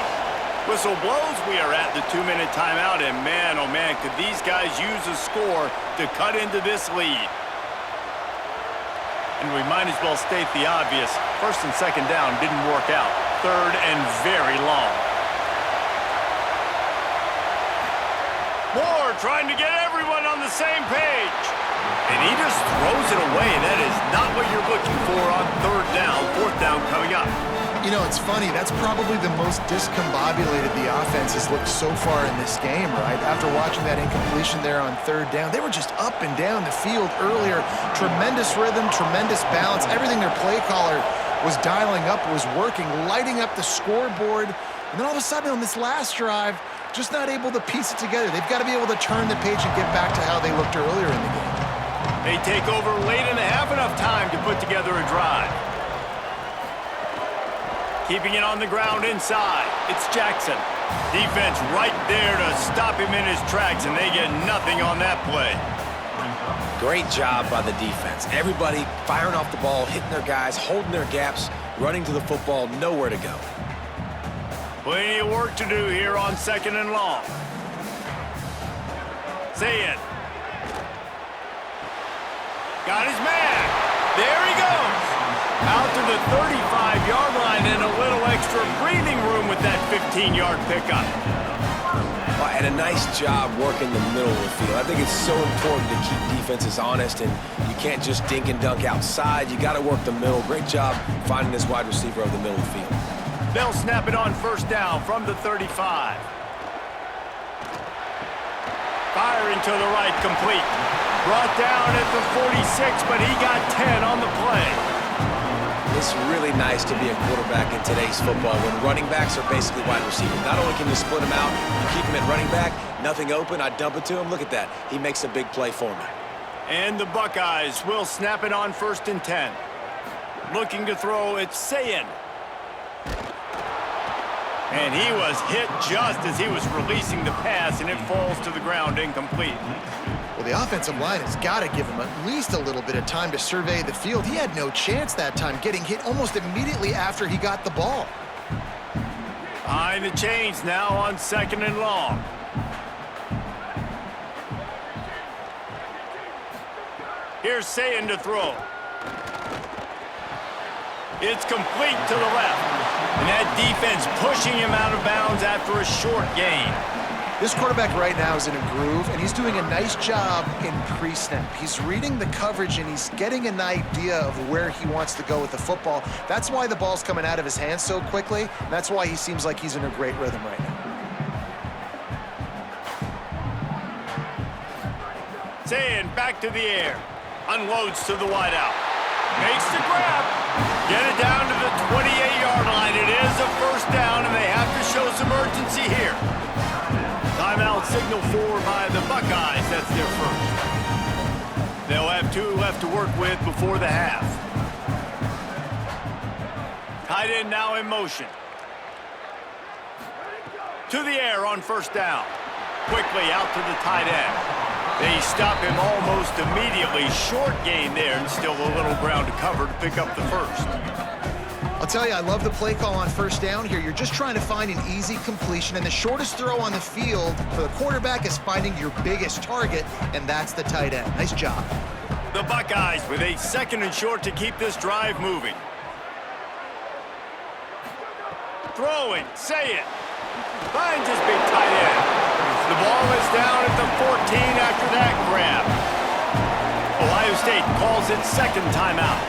Whistle blows, we are at the 2-minute timeout, and man, oh man, could these guys use a score to cut into this lead. And we might as well state the obvious. 1st and 2nd down didn't work out. 3rd and very long. Moore trying to get everyone on the same page. And he just throws it away. That is not what you're looking for on 3rd down. 4th down coming up. You know, it's funny. That's probably the most discombobulated the offense has looked so far in this game, right? After watching that incompletion there on 3rd down, they were just up and down the field earlier. Tremendous rhythm, tremendous balance. Everything their play caller was dialing up was working, lighting up the scoreboard. And then all of a sudden on this last drive, just not able to piece it together. They've got to be able to turn the page and get back to how they looked earlier in the game. They take over late and have enough time to put together a drive. Keeping it on the ground inside. It's Jackson. Defense right there to stop him in his tracks, and they get nothing on that play. Great job by the defense. Everybody firing off the ball, hitting their guys, holding their gaps, running to the football, nowhere to go. Plenty of work to do here on 2nd and long. See it. Got his man. There he goes. Out to the 35-yard line and a little extra breathing room with that 15-yard pickup. And a nice job working the middle of the field. I think it's so important to keep defenses honest, and you can't just dink and dunk outside. You got to work the middle. Great job finding this wide receiver over the middle of the field. They'll snap it on 1st down from the 35. Firing to the right, complete. Brought down at the 46, but he got 10 on the play. It's really nice to be a quarterback in today's football when running backs are basically wide receivers. Not only can you split them out, you keep them at running back, nothing open, I dump it to him. Look at that. He makes a big play for me. And the Buckeyes will snap it on 1st and 10. Looking to throw, it's Sayin. And he was hit just as he was releasing the pass, and it falls to the ground incomplete. Well, the offensive line has got to give him at least a little bit of time to survey the field. He had no chance that time, getting hit almost immediately after he got the ball. Behind the chains now on 2nd and long. Here's Sayin to throw. It's complete to the left. And that defense pushing him out of bounds after a short gain. This quarterback right now is in a groove, and he's doing a nice job in pre-snap. He's reading the coverage, and he's getting an idea of where he wants to go with the football. That's why the ball's coming out of his hands so quickly, and that's why he seems like he's in a great rhythm right now. Sayin back to the air. Unloads to the wideout. Makes the grab. Get it down to the 28-yard line. It is a 1st down, and they have to show some urgency here. Timeout signal for by the Buckeyes. That's their first. They'll have 2 left to work with before the half. Tight end now in motion. To the air on 1st down. Quickly out to the tight end. They stop him almost immediately. Short gain there, and still a little ground to cover to pick up the 1st. I'll tell you, I love the play call on 1st down here. You're just trying to find an easy completion, and the shortest throw on the field for the quarterback is finding your biggest target, and that's the tight end. Nice job. The Buckeyes with a 2nd and short to keep this drive moving. Throwing, Sayin. Finds his big tight end. The ball is down at the 14 after that grab. Ohio State calls its 2nd timeout.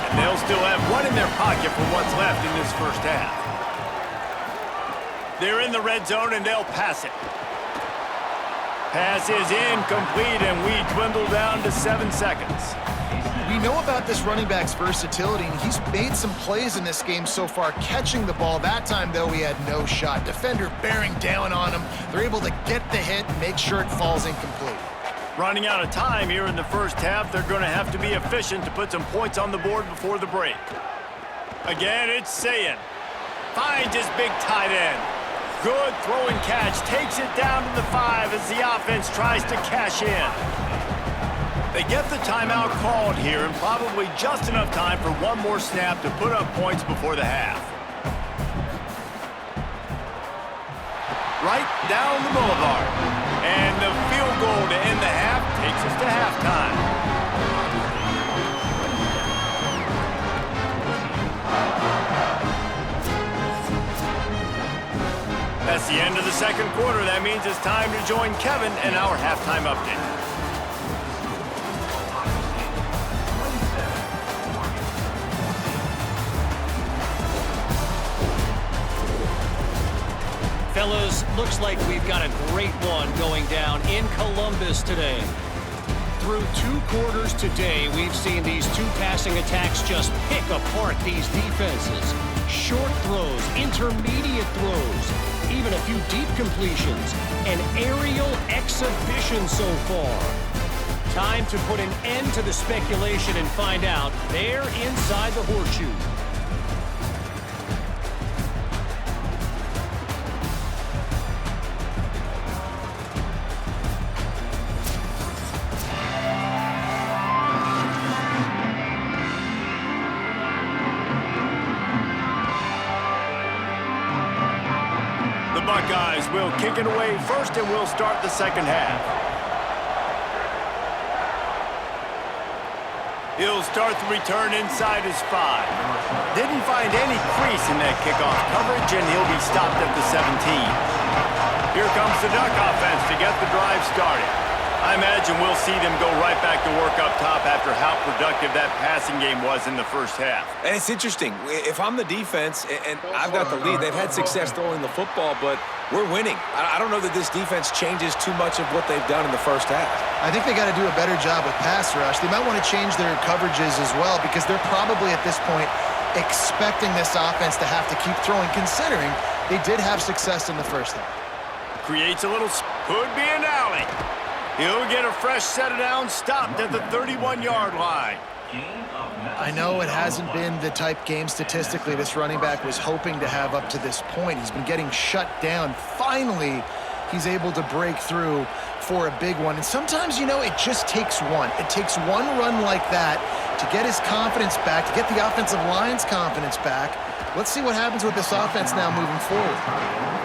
And they'll still have 1 in their pocket for what's left in this 1st half. They're in the red zone, and they'll pass it. Pass is incomplete, and we dwindle down to 7 seconds. We know about this running back's versatility, and he's made some plays in this game so far, catching the ball. That time, though, he had no shot. Defender bearing down on him. They're able to get the hit and make sure it falls incomplete. Running out of time here in the 1st half, they're going to have to be efficient to put some points on the board before the break. Again, it's Sayin. Finds his big tight end. Good throwing catch. Takes it down to the 5 as the offense tries to cash in. They get the timeout called here, and probably just enough time for 1 more snap to put up points before the half. Right down the boulevard. And the field goal to end the half takes us to halftime. That's the end of the 2nd quarter. That means it's time to join Kevin in our halftime update. Fellas, looks like we've got a great one going down in Columbus today. Through 2 quarters today, we've seen these 2 passing attacks just pick apart these defenses. Short throws, intermediate throws, even a few deep completions. An aerial exhibition so far. Time to put an end to the speculation and find out they're inside the horseshoe. Buckeyes will kick it away first, and we'll start the 2nd half. He'll start the return inside his 5. Didn't find any crease in that kickoff coverage, and he'll be stopped at the 17. Here comes the Duck offense to get the drive started. I imagine we'll see them go right back to work up top after how productive that passing game was in the first half. And it's interesting. If I'm the defense and I've got the lead, they've had success throwing the football, but we're winning. I don't know that this defense changes too much of what they've done in the first half. I think they got to do a better job with pass rush. They might want to change their coverages as well because they're probably at this point expecting this offense to have to keep throwing, considering they did have success in the first half. Creates a little, could be an alley. He'll get a fresh set of downs stopped at the 31-yard line. I know it hasn't been the type game statistically this running back was hoping to have up to this point. He's been getting shut down. Finally, he's able to break through for a big one. And sometimes, you know, it just takes one. It takes one run like that to get his confidence back, to get the offensive line's confidence back. Let's see what happens with this offense now moving forward.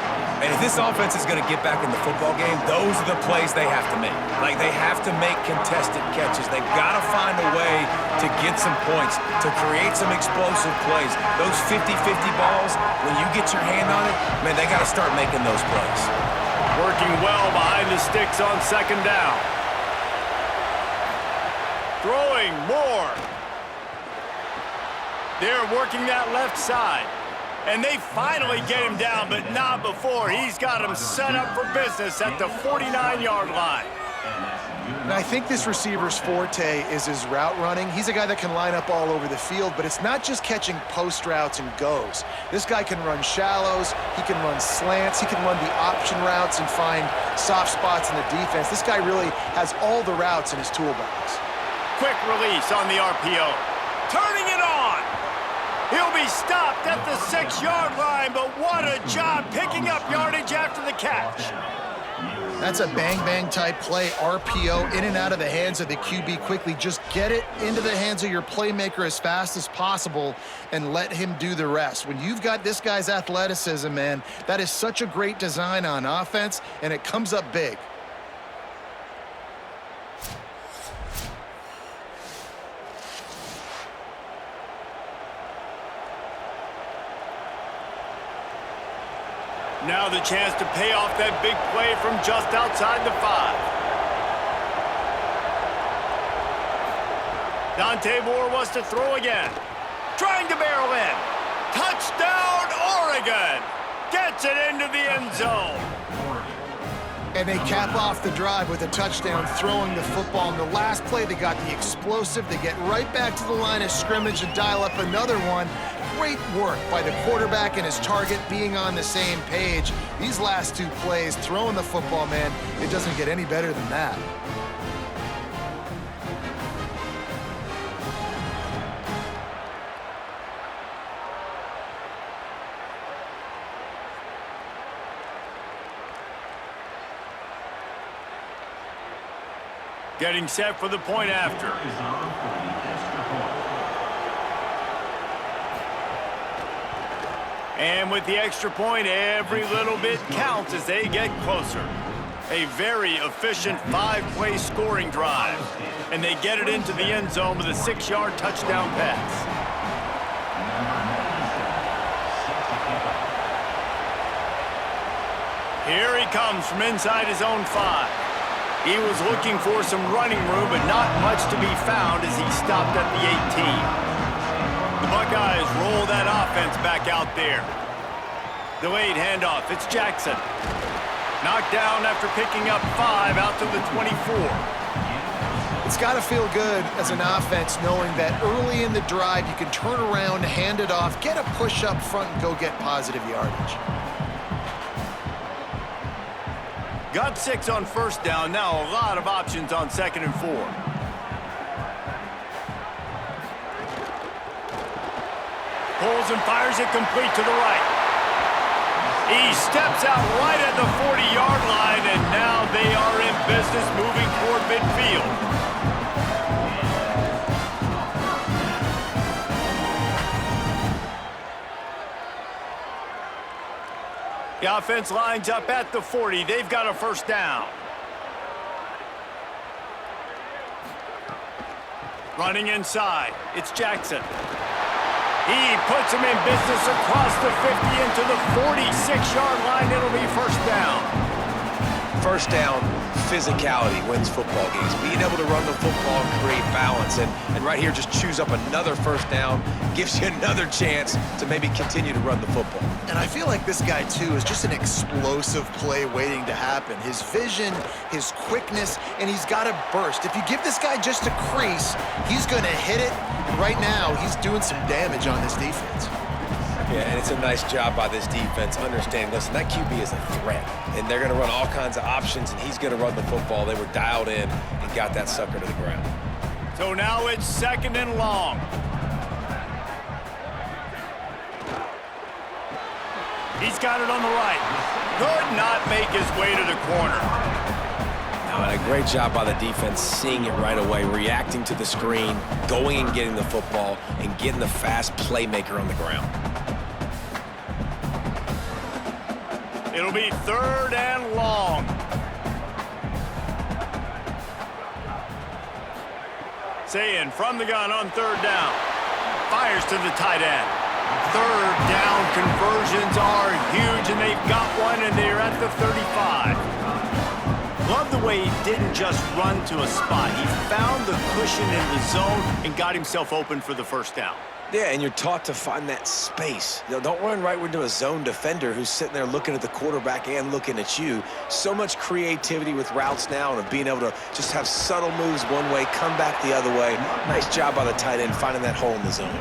And if this offense is going to get back in the football game, those are the plays they have to make. Like, they have to make contested catches. They've got to find a way to get some points, to create some explosive plays. Those 50-50 balls, when you get your hand on it, man, they got to start making those plays. Working well behind the sticks on second down. Throwing more. They're working that left side. And they finally get him down, but not before. He's got him set up for business at the 49-yard line. And I think this receiver's forte is his route running. He's a guy that can line up all over the field, but it's not just catching post routes and goes. This guy can run shallows, he can run slants, he can run the option routes and find soft spots in the defense. This guy really has all the routes in his toolbox. Quick release on the RPO. Turning it on. He'll be stopped at the 6-yard line, but what a job picking up yardage after the catch. That's a bang-bang type play, RPO, in and out of the hands of the QB quickly. Just get it into the hands of your playmaker as fast as possible and let him do the rest. When you've got this guy's athleticism, man, that is such a great design on offense, and it comes up big. Now the chance to pay off that big play from just outside the 5. Dante Moore wants to throw again. Trying to barrel in. Touchdown, Oregon! Gets it into the end zone. And they cap off the drive with a touchdown, throwing the football. In the last play, they got the explosive. They get right back to the line of scrimmage and dial up another one. Great work by the quarterback and his target being on the same page. These last two plays, throwing the football, man, it doesn't get any better than that. Getting set for the point after. And with the extra point, every little bit counts as they get closer. A very efficient 5-play scoring drive. And they get it into the end zone with a 6-yard touchdown pass. Here he comes from inside his own 5. He was looking for some running room, but not much to be found as he stopped at the 18. The Buckeyes roll that offense back out there. Delayed handoff, it's Jackson. Knocked down after picking up 5 out to the 24. It's got to feel good as an offense knowing that early in the drive you can turn around, hand it off, get a push up front, and go get positive yardage. Got 6 on first down, now a lot of options on 2nd and 4. Pulls and fires it complete to the right. He steps out right at the 40-yard line, and now they are in business moving toward midfield. The offense lines up at the 40. They've got a first down. Running inside, it's Jackson. He puts him in business across the 50 into the 46-yard line. It'll be first down. first down physicality wins football games. Being able to run the football and create balance. And right here, just choose up another first down, gives you another chance to maybe continue to run the football. And I feel like this guy, too, is just an explosive play waiting to happen. His vision, his quickness, and he's got a burst. If you give this guy just a crease, he's going to hit it. And right now, he's doing some damage on this defense. Yeah, and it's a nice job by this defense. Understand, listen, that QB is a threat, and they're going to run all kinds of options, and he's going to run the football. They were dialed in and got that sucker to the ground. So now it's 2nd and long. He's got it on the right. Could not make his way to the corner. Now, and a great job by the defense seeing it right away, reacting to the screen, going and getting the football, and getting the fast playmaker on the ground. It'll be 3rd and long. Sayin from the gun on 3rd down. Fires to the tight end. 3rd down conversions are huge, and they've got one, and they're at the 35. Love the way he didn't just run to a spot. He found the cushion in the zone and got himself open for the 1st down. Yeah, and you're taught to find that space. You know, don't run right into a zone defender who's sitting there looking at the quarterback and looking at you. So much creativity with routes now and of being able to just have subtle moves one way, come back the other way. Nice job by the tight end finding that hole in the zone.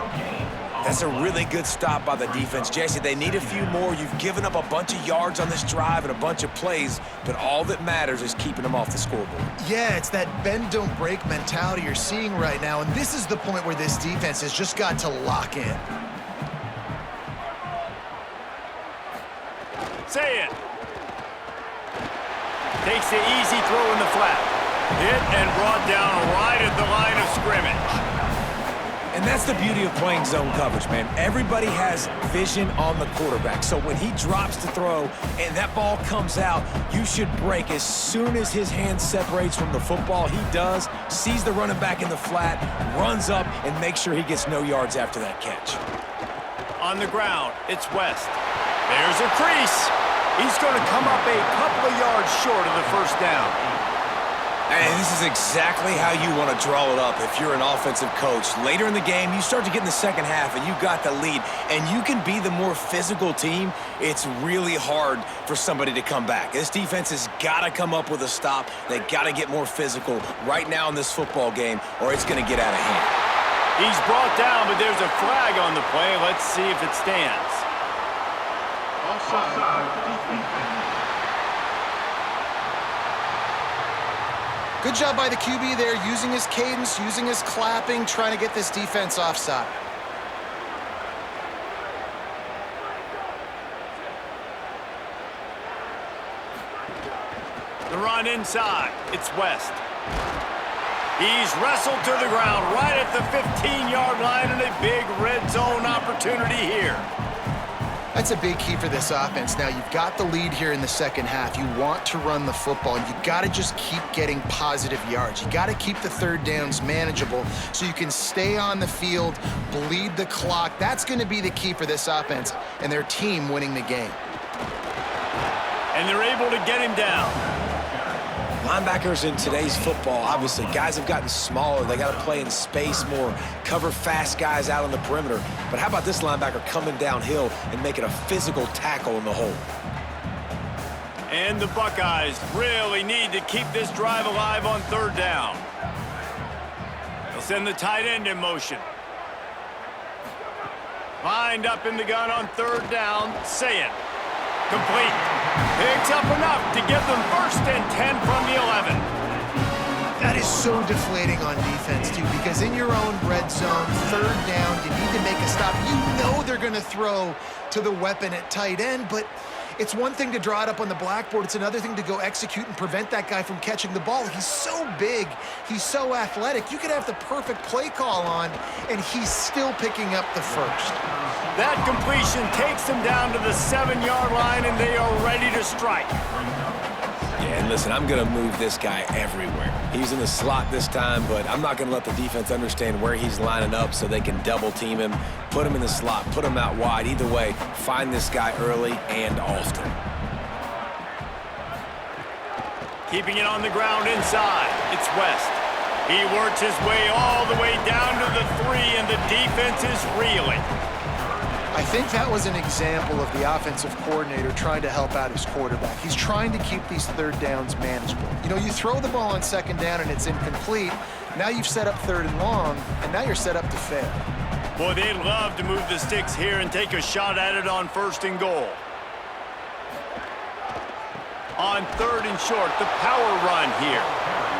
That's a really good stop by the defense. Jesse, they need a few more. You've given up a bunch of yards on this drive and a bunch of plays, but all that matters is keeping them off the scoreboard. Yeah, it's that bend, don't break mentality you're seeing right now, and this is the point where this defense has just got to lock in. Say it. Takes the easy throw in the flat. Hit and brought down right at the line of scrimmage. And that's the beauty of playing zone coverage, man. Everybody has vision on the quarterback. So when he drops to throw and that ball comes out, you should break as soon as his hand separates from the football. He does, sees the running back in the flat, runs up, and makes sure he gets no yards after that catch. On the ground, it's West. There's a crease. He's going to come up a couple of yards short of the 1st down. And this is exactly how you want to draw it up if you're an offensive coach. Later in the game, you start to get in the second half and you got the lead, and you can be the more physical team. It's really hard for somebody to come back. This defense has got to come up with a stop. They got to get more physical right now in this football game, or it's going to get out of hand. He's brought down, but there's a flag on the play. Let's see if it stands. Good job by the QB there, using his cadence, using his clapping, trying to get this defense offside. The run inside. It's West. He's wrestled to the ground right at the 15-yard line, and a big red zone opportunity here. That's a big key for this offense. Now, you've got the lead here in the second half. You want to run the football. You got to just keep getting positive yards. You got to keep the 3rd downs manageable so you can stay on the field, bleed the clock. That's going to be the key for this offense and their team winning the game. And they're able to get him down. Linebackers in today's football, obviously, guys have gotten smaller. They got to play in space more, cover fast guys out on the perimeter. But how about this linebacker coming downhill and making a physical tackle in the hole? And the Buckeyes really need to keep this drive alive on 3rd down. They'll send the tight end in motion. Lined up in the gun on 3rd down. Say it. Complete. Picks up enough to give them 1st and 10 from the 11. That is so deflating on defense, too, because in your own red zone, 3rd down, you need to make a stop. You know they're going to throw to the weapon at tight end, but it's one thing to draw it up on the blackboard. It's another thing to go execute and prevent that guy from catching the ball. He's so big. He's so athletic. You could have the perfect play call on, and he's still picking up the 1st. That completion takes them down to the 7-yard line, and they are ready to strike. Yeah, and listen, I'm going to move this guy everywhere. He's in the slot this time, but I'm not going to let the defense understand where he's lining up so they can double team him, put him in the slot, put him out wide. Either way, find this guy early and often. Keeping it on the ground inside. It's West. He works his way all the way down to the 3, and the defense is reeling. I think that was an example of the offensive coordinator trying to help out his quarterback. He's trying to keep these third downs manageable. You know, you throw the ball on second down and it's incomplete. Now you've set up third and long, and now you're set up to fail. Boy, they'd love to move the sticks here and take a shot at it on 1st and goal. On 3rd and short, the power run here.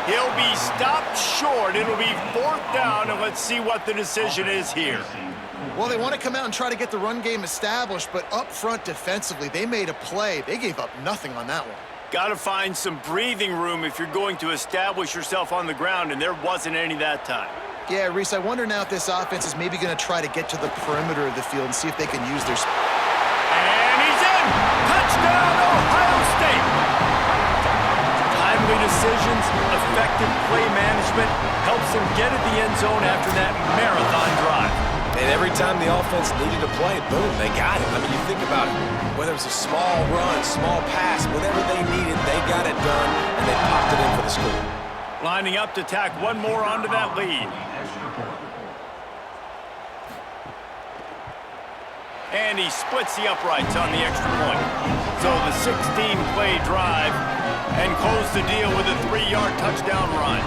He'll be stopped short. It'll be 4th down, and let's see what the decision is here. Well, they want to come out and try to get the run game established, but up front defensively, they made a play. They gave up nothing on that one. Got to find some breathing room if you're going to establish yourself on the ground, and there wasn't any that time. Yeah, Reese, I wonder now if this offense is maybe going to try to get to the perimeter of the field and see if they can use their... And he's in! Touchdown, Ohio State! Timely decisions, effective play management helps them get at the end zone after that marathon drive. And every time the offense needed to play, boom, they got it. I mean, you think about it. Whether it was a small run, small pass, whatever they needed, they got it done, and they popped it in for the score. Lining up to tack one more onto that lead. And he splits the uprights on the extra point. So the 16-play drive, and close the deal with a 3-yard touchdown run.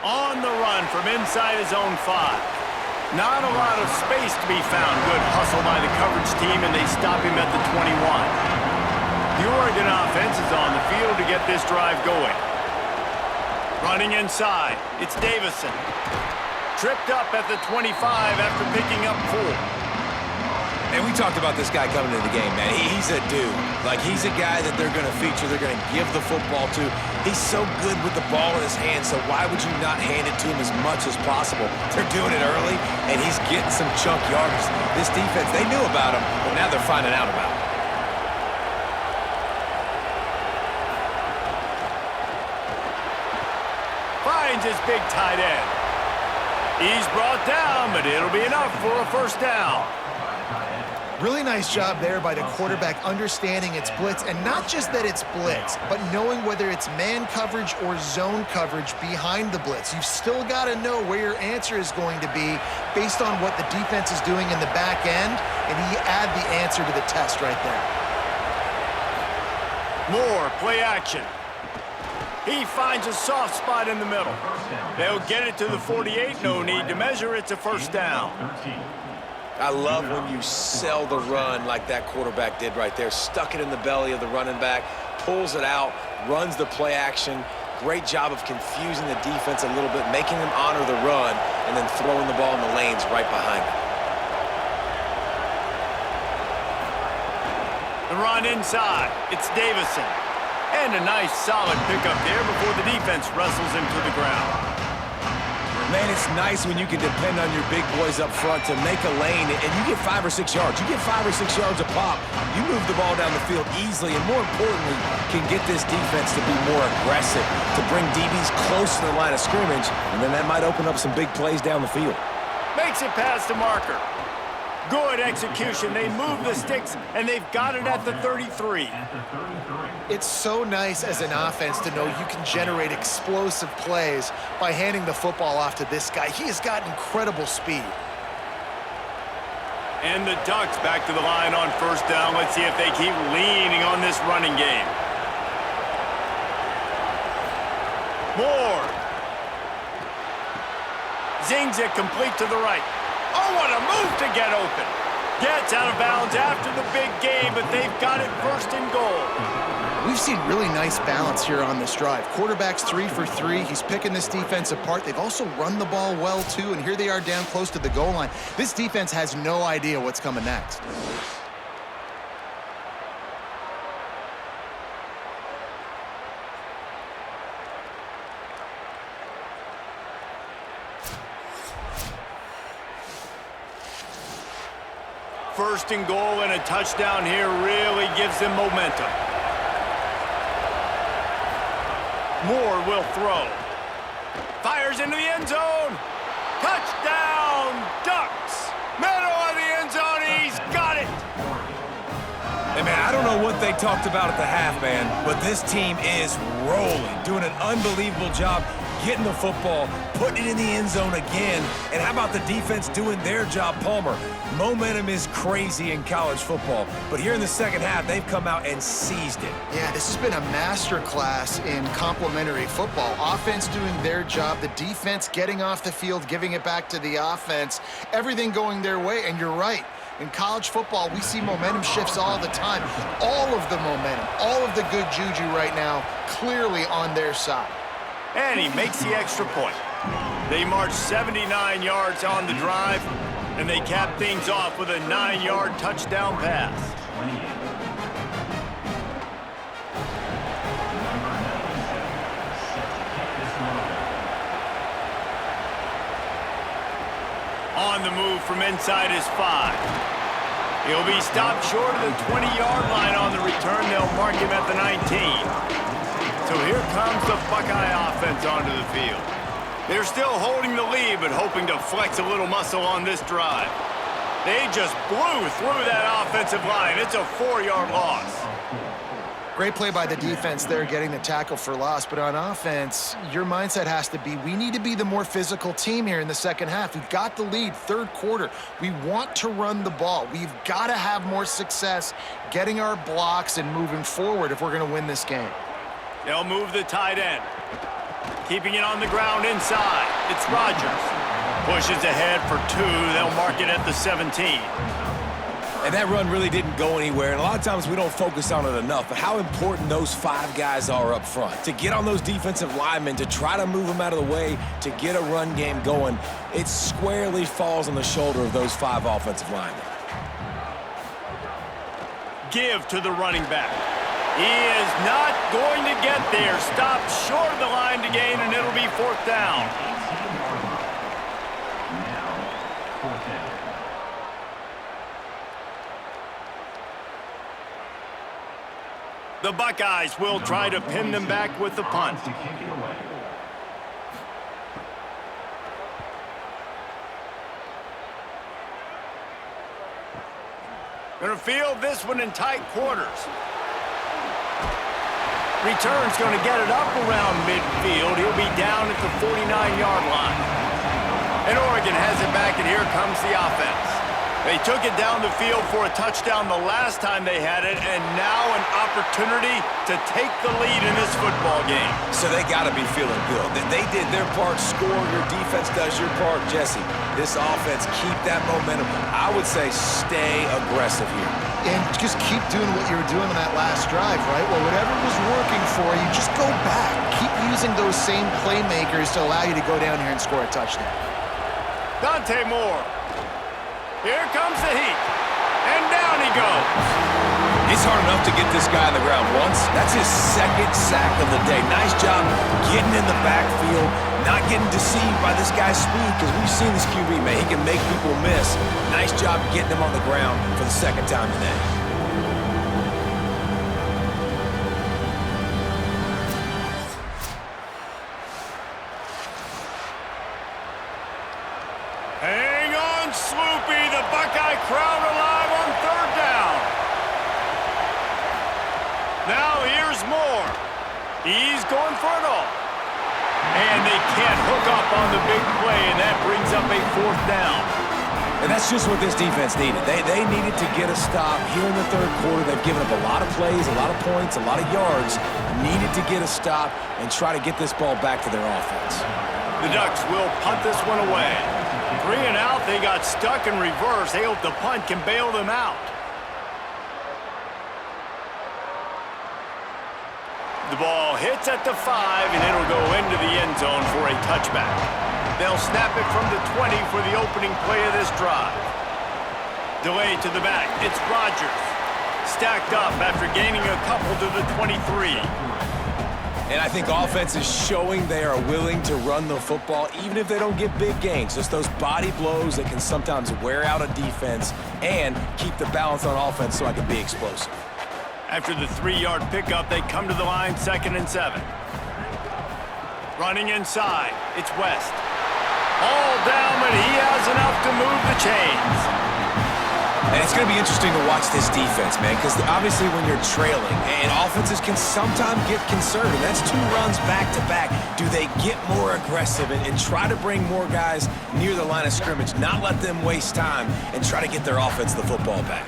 On the run from inside his own 5. Not a lot of space to be found. Good hustle by the coverage team, and they stop him at the 21. The Oregon offense is on the field to get this drive going. Running inside, it's Davison. Tripped up at the 25 after picking up 4. And we talked about this guy coming into the game, man. He's a dude. Like, he's a guy that they're going to feature, they're going to give the football to. He's so good with the ball in his hand, so why would you not hand it to him as much as possible? They're doing it early, and he's getting some chunk yardage. This defense, they knew about him, but now they're finding out about him. Finds his big tight end. He's brought down, but it'll be enough for a 1st down. Really nice job there by the quarterback understanding it's blitz, and not just that it's blitz, but knowing whether it's man coverage or zone coverage behind the blitz. You've still got to know where your answer is going to be based on what the defense is doing in the back end, and he add the answer to the test right there. More play action. He finds a soft spot in the middle. They'll get it to the 48. No need to measure. It's a 1st down. I love when you sell the run like that quarterback did right there. Stuck it in the belly of the running back, pulls it out, runs the play action. Great job of confusing the defense a little bit, making them honor the run, and then throwing the ball in the lanes right behind them. The run inside. It's Davison. And a nice solid pickup there before the defense wrestles him to the ground. Man, it's nice when you can depend on your big boys up front to make a lane, and you get 5 or 6 yards. You get 5 or 6 yards a pop, you move the ball down the field easily, and more importantly, can get this defense to be more aggressive, to bring DBs close to the line of scrimmage, and then that might open up some big plays down the field. Makes it past the marker. Good execution. They move the sticks, and they've got it at the 33. It's so nice as an offense to know you can generate explosive plays by handing the football off to this guy. He has got incredible speed. And the Ducks back to the line on 1st down. Let's see if they keep leaning on this running game. Moore. Zings it complete to the right. Oh, what a move to get open. Gets out of bounds after the big game, but they've got it 1st and goal. We've seen really nice balance here on this drive. Quarterback's 3 for 3. He's picking this defense apart. They've also run the ball well, too, and here they are down close to the goal line. This defense has no idea what's coming next. First and goal and a touchdown here really gives them momentum. Moore will throw. Fires into the end zone. Touchdown, Ducks! Middle of the end zone, he's got it! Hey, man, I don't know what they talked about at the half, man, but this team is rolling, doing an unbelievable job getting the football, putting it in the end zone again. And how about the defense doing their job, Palmer? Momentum is crazy in college football, but here in the second half, they've come out and seized it. Yeah, this has been a masterclass in complementary football. Offense doing their job, the defense getting off the field, giving it back to the offense, everything going their way, and you're right. In college football, we see momentum shifts all the time. All of the momentum, all of the good juju right now, clearly on their side. And he makes the extra point. They march 79 yards on the drive, and they cap things off with a 9-yard touchdown pass. On the move from inside his 5. He'll be stopped short of the 20-yard line on the return. They'll mark him at the 19. So here comes the Buckeye offense onto the field. They're still holding the lead, but hoping to flex a little muscle on this drive. They just blew through that offensive line. It's a 4-yard loss. Great play by the defense there, getting the tackle for loss. But on offense, your mindset has to be, we need to be the more physical team here in the second half. We've got the lead, third quarter. We want to run the ball. We've got to have more success getting our blocks and moving forward if we're going to win this game. They'll move the tight end. Keeping it on the ground inside. It's Rodgers. Pushes ahead for 2. They'll mark it at the 17. And that run really didn't go anywhere, and a lot of times we don't focus on it enough, but how important those 5 guys are up front. To get on those defensive linemen, to try to move them out of the way, to get a run game going, it squarely falls on the shoulder of those 5 offensive linemen. Give to the running back. He is not going to get there. Stopped short of the line to gain, and it'll be 4th down. The Buckeyes will try to pin them back with the punt. Gonna field this one in tight quarters. Return's going to get it up around midfield. He'll be down at the 49-yard line. And Oregon has it back, and here comes the offense. They took it down the field for a touchdown the last time they had it, and now an opportunity to take the lead in this football game. So they got to be feeling good. They did their part, score, your defense does your part. Jesse, this offense, keep that momentum. I would say stay aggressive here. And just keep doing what you were doing on that last drive, right? Well, whatever was working for you, just go back. Keep using those same playmakers to allow you to go down here and score a touchdown. Dante Moore. Here comes the heat. And down he goes. It's hard enough to get this guy on the ground once. That's his 2nd sack of the day. Nice job getting in the backfield, not getting deceived by this guy's speed, because we've seen this QB, man. He can make people miss. Nice job getting him on the ground for the 2nd time today. Hang on, Sloopy. The Buckeye crowd alive on 3rd down. Now here's Moore. He's going for it all. And they can't hook up on the big play, and that brings up a 4th down. And that's just what this defense needed. They needed to get a stop here in the 3rd quarter. They've given up a lot of plays, a lot of points, a lot of yards. Needed to get a stop and try to get this ball back to their offense. The Ducks will punt this one away. 3 and out, they got stuck in reverse. They hope the punt can bail them out. The ball hits at the 5, and it'll go into the end zone for a touchback. They'll snap it from the 20 for the opening play of this drive. Delay to the back. It's Rodgers. Stacked up after gaining a couple to the 23. And I think offense is showing they are willing to run the football, even if they don't get big gains. Just those body blows that can sometimes wear out a defense and keep the balance on offense so I can be explosive. After the 3-yard pickup, they come to the line 2nd and 7. Running inside, it's West. All down, but he has enough to move the chains. And it's going to be interesting to watch this defense, man, because obviously when you're trailing, and offenses can sometimes get conservative. That's 2 runs back-to-back. Do they get more aggressive and try to bring more guys near the line of scrimmage, not let them waste time, and try to get their offense the football back?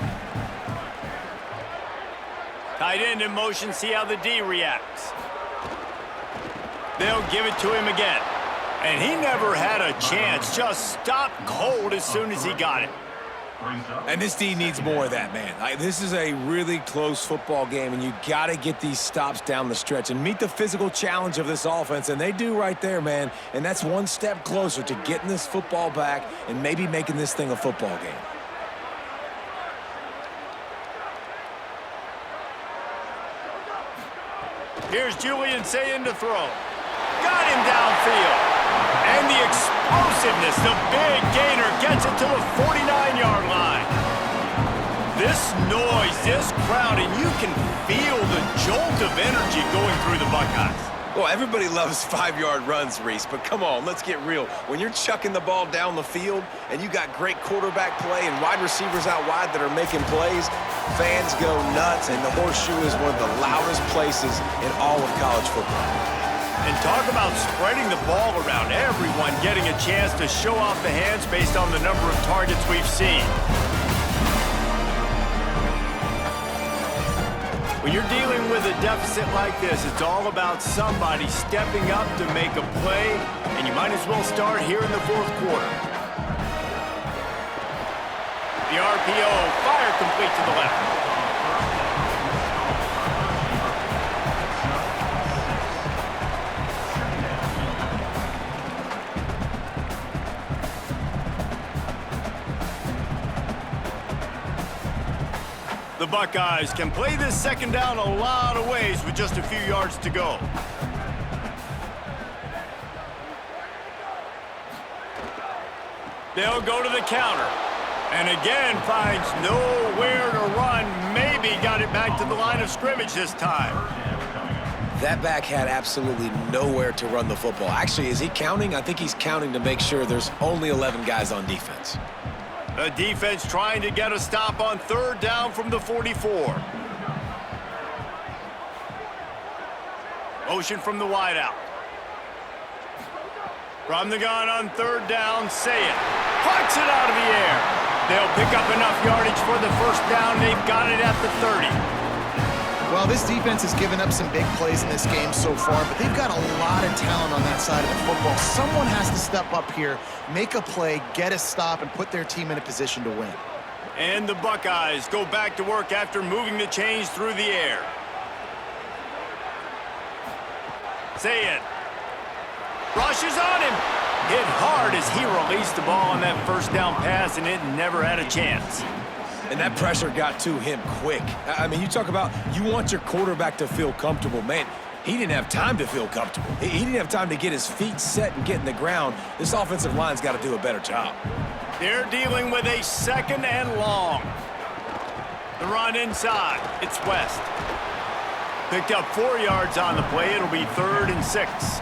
Tight end in motion, see how the D reacts. They'll give it to him again. And he never had a chance, just stopped cold as soon as he got it. And this D needs more of that, man. This is a really close football game, and you got to get these stops down the stretch and meet the physical challenge of this offense, and they do right there, man. And that's one step closer to getting this football back and maybe making this thing a football game. Here's Julian saying to throw. Got him downfield. And the explosiveness, the big gainer gets it to the 49-yard line. This noise, this crowd, and you can feel the jolt of energy going through the Buckeyes. Well, everybody loves 5-yard runs, Reese, but come on, let's get real. When you're chucking the ball down the field and you got great quarterback play and wide receivers out wide that are making plays, fans go nuts, and the Horseshoe is one of the loudest places in all of college football. And talk about spreading the ball around, everyone getting a chance to show off the hands based on the number of targets we've seen. When you're dealing with a deficit like this, it's all about somebody stepping up to make a play, and you might as well start here in the 4th quarter. The RPO, fire complete to the left. The Buckeyes can play this 2nd down a lot of ways with just a few yards to go. They'll go to the counter. And again, finds nowhere to run. Maybe got it back to the line of scrimmage this time. That back had absolutely nowhere to run the football. Actually, is he counting? I think he's counting to make sure there's only 11 guys on defense. The defense trying to get a stop on 3rd down from the 44. Motion from the wideout. From the gun on 3rd down, say it. Plucks it out of the air. They'll pick up enough yardage for the 1st down. They've got it at the 30. Well, this defense has given up some big plays in this game so far, but they've got a lot of talent on that side of the football. Someone has to step up here, make a play, get a stop, and put their team in a position to win. And the Buckeyes go back to work after moving the chains through the air. Say it. Rushes on him. Hit hard as he released the ball on that 1st down pass, and it never had a chance. And that pressure got to him quick. I mean, you talk about you want your quarterback to feel comfortable. Man, he didn't have time to feel comfortable. He didn't have time to get his feet set and get in the ground. This offensive line's got to do a better job. They're dealing with a 2nd and long. The run inside. It's West. Picked up 4 yards on the play. It'll be 3rd and 6.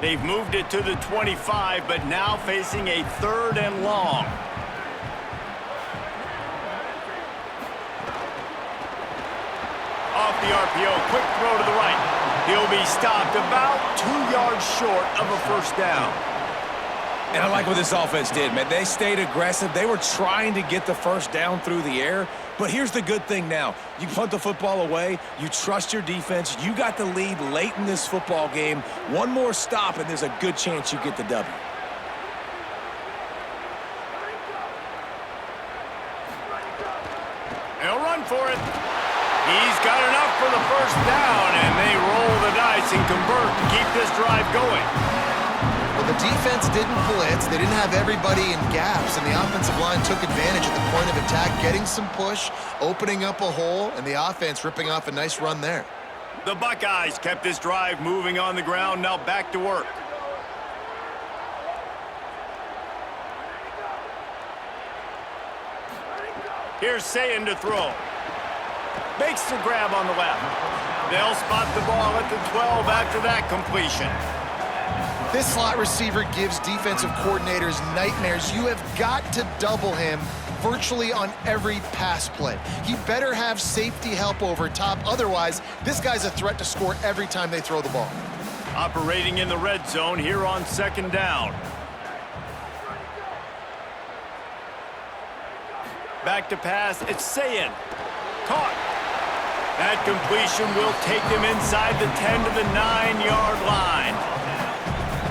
They've moved it to the 25, but now facing a 3rd and long. Off the RPO, quick throw to the right. He'll be stopped about 2 yards short of a 1st down. And I like what this offense did, man. They stayed aggressive. They were trying to get the 1st down through the air. But here's the good thing now. You punt the football away. You trust your defense. You got the lead late in this football game. One more stop, and there's a good chance you get the W. They'll run for it. He's got enough for the 1st down, and they roll the dice and convert to keep this drive going. Well, the defense didn't blitz. They didn't have everybody in gaps, and the offensive line took advantage at the point of attack, getting some push, opening up a hole, and the offense ripping off a nice run there. The Buckeyes kept this drive moving on the ground, now back to work. Here's Sayin to throw. Makes the grab on the left. They'll spot the ball at the 12 after that completion. This slot receiver gives defensive coordinators nightmares. You have got to double him virtually on every pass play. He better have safety help over top. Otherwise, this guy's a threat to score every time they throw the ball. Operating in the red zone here on 2nd down. Back to pass, it's Sayin. Caught. That completion will take them inside the 10 to the 9-yard line.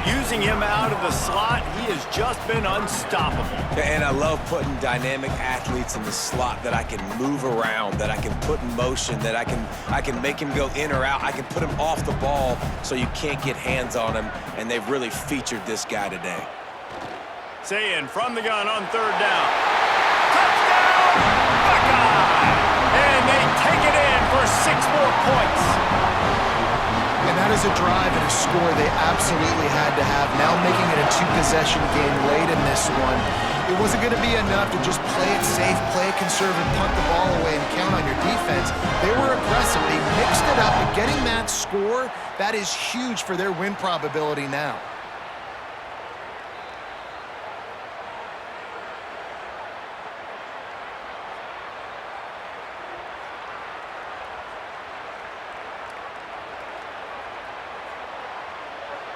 Using him out of the slot, he has just been unstoppable. And I love putting dynamic athletes in the slot that I can move around, that I can put in motion, that I can make him go in or out. I can put him off the ball so you can't get hands on him, and they've really featured this guy today. Sayin from the gun on 3rd down. Touchdown, Buckeyes! And they take it in for 6 more points. And that is a drive and a score they absolutely had to have. Now making it a 2-possession game late in this one. It wasn't going to be enough to just play it safe, play it conservative, punt the ball away, and count on your defense. They were aggressive. They mixed it up, and getting that score, that is huge for their win probability now.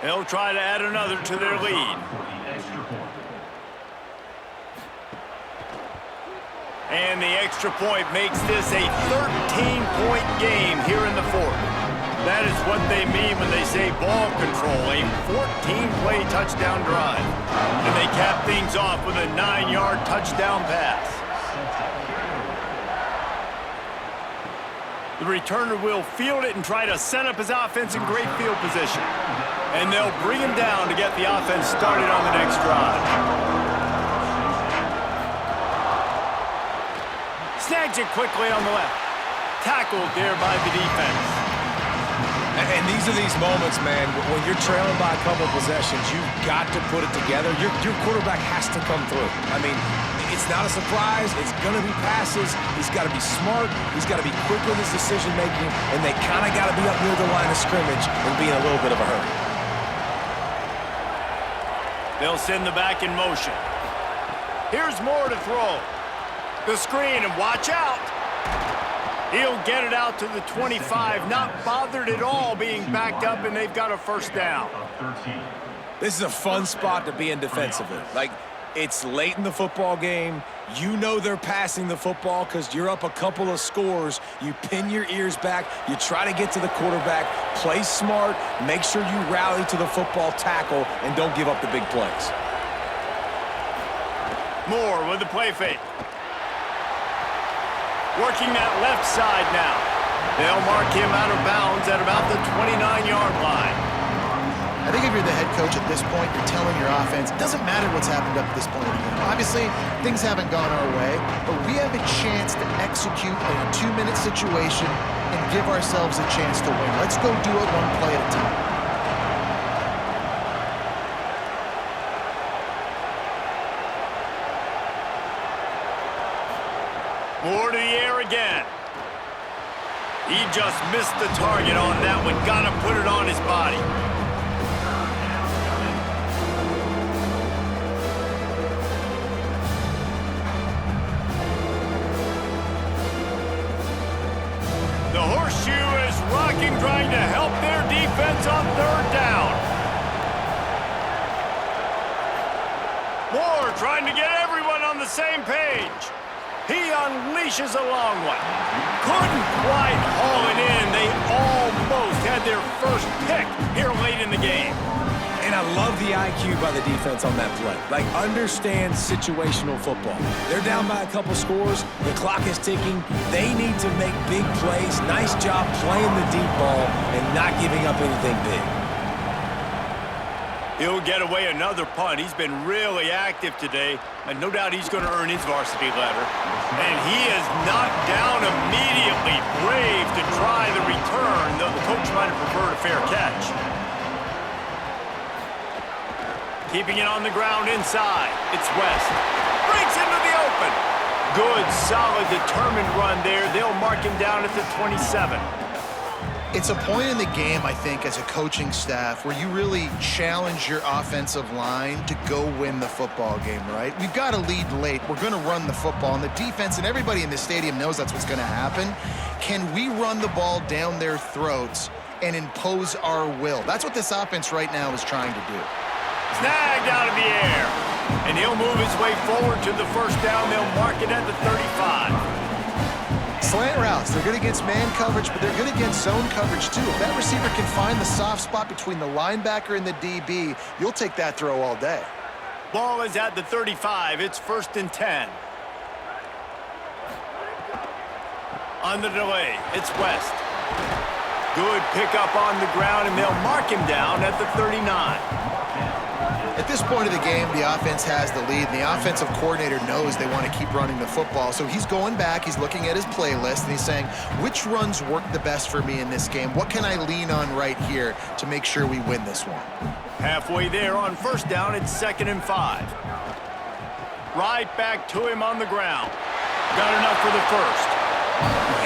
They'll try to add another to their lead. And the extra point makes this a 13-point game here in the 4th. That is what they mean when they say ball control, a 14-play touchdown drive. And they cap things off with a 9-yard touchdown pass. The returner will field it and try to set up his offense in great field position. And they'll bring him down to get the offense started on the next drive. Snags it quickly on the left. Tackled there by the defense. And these are these moments, man, when you're trailing by a couple possessions, you've got to put it together. Your quarterback has to come through. I mean, it's not a surprise. It's going to be passes. He's got to be smart. He's got to be quick with his decision-making, and they kind of got to be up near the line of scrimmage and be in a little bit of a hurry. They'll send the back in motion. Here's Moore to throw. The screen, and watch out. He'll get it out to the 25, not bothered at all being backed up, and they've got a 1st down. This is a fun spot to be in defensively. Like, it's late in the football game. You know they're passing the football because you're up a couple of scores. You pin your ears back. You try to get to the quarterback. Play smart. Make sure you rally to the football tackle and don't give up the big plays. Moore with the play fake. Working that left side now. They'll mark him out of bounds at about the 29-yard line. I think if you're the head coach at this point, you're telling your offense, it doesn't matter what's happened up to this point in the game. Obviously, things haven't gone our way, but we have a chance to execute in a 2-minute situation and give ourselves a chance to win. Let's go do it 1 play at a time. Moore to the air again. He just missed the target on that one. Gotta put it on his body. The horseshoe is rocking, trying to help their defense on 3rd down. Moore trying to get everyone on the same page. He unleashes a long one. Couldn't quite haul it in. They almost had their first pick here late in the game. And I love the IQ by the defense on that play. Like, understand situational football. They're down by a couple scores. The clock is ticking. They need to make big plays. Nice job playing the deep ball and not giving up anything big. He'll get away another punt. He's been really active today, and no doubt he's going to earn his varsity letter. And he is knocked down immediately. Brave to try the return, though the coach might have preferred a fair catch. Keeping it on the ground inside. It's West. Breaks into the open. Good, solid, determined run there. They'll mark him down at the 27. It's a point in the game, I think, as a coaching staff where you really challenge your offensive line to go win the football game, right? We've got to lead late. We're going to run the football, and the defense and everybody in the stadium knows that's what's going to happen. Can we run the ball down their throats and impose our will? That's what this offense right now is trying to do. Snagged out of the air. And he'll move his way forward to the first down. They'll mark it at the 35. Slant routes, they're good against man coverage, but they're good against zone coverage too. If that receiver can find the soft spot between the linebacker and the DB, you'll take that throw all day. Ball is at the 35. It's 1st and 10. On the delay, it's West. Good pickup on the ground, and they'll mark him down at the 39. At this point of the game, the offense has the lead, and the offensive coordinator knows they want to keep running the football. So he's going back, he's looking at his playlist, and he's saying, which runs work the best for me in this game? What can I lean on right here to make sure we win this one? Halfway there on first down, it's 2nd and 5. Right back to him on the ground. Got enough for the first.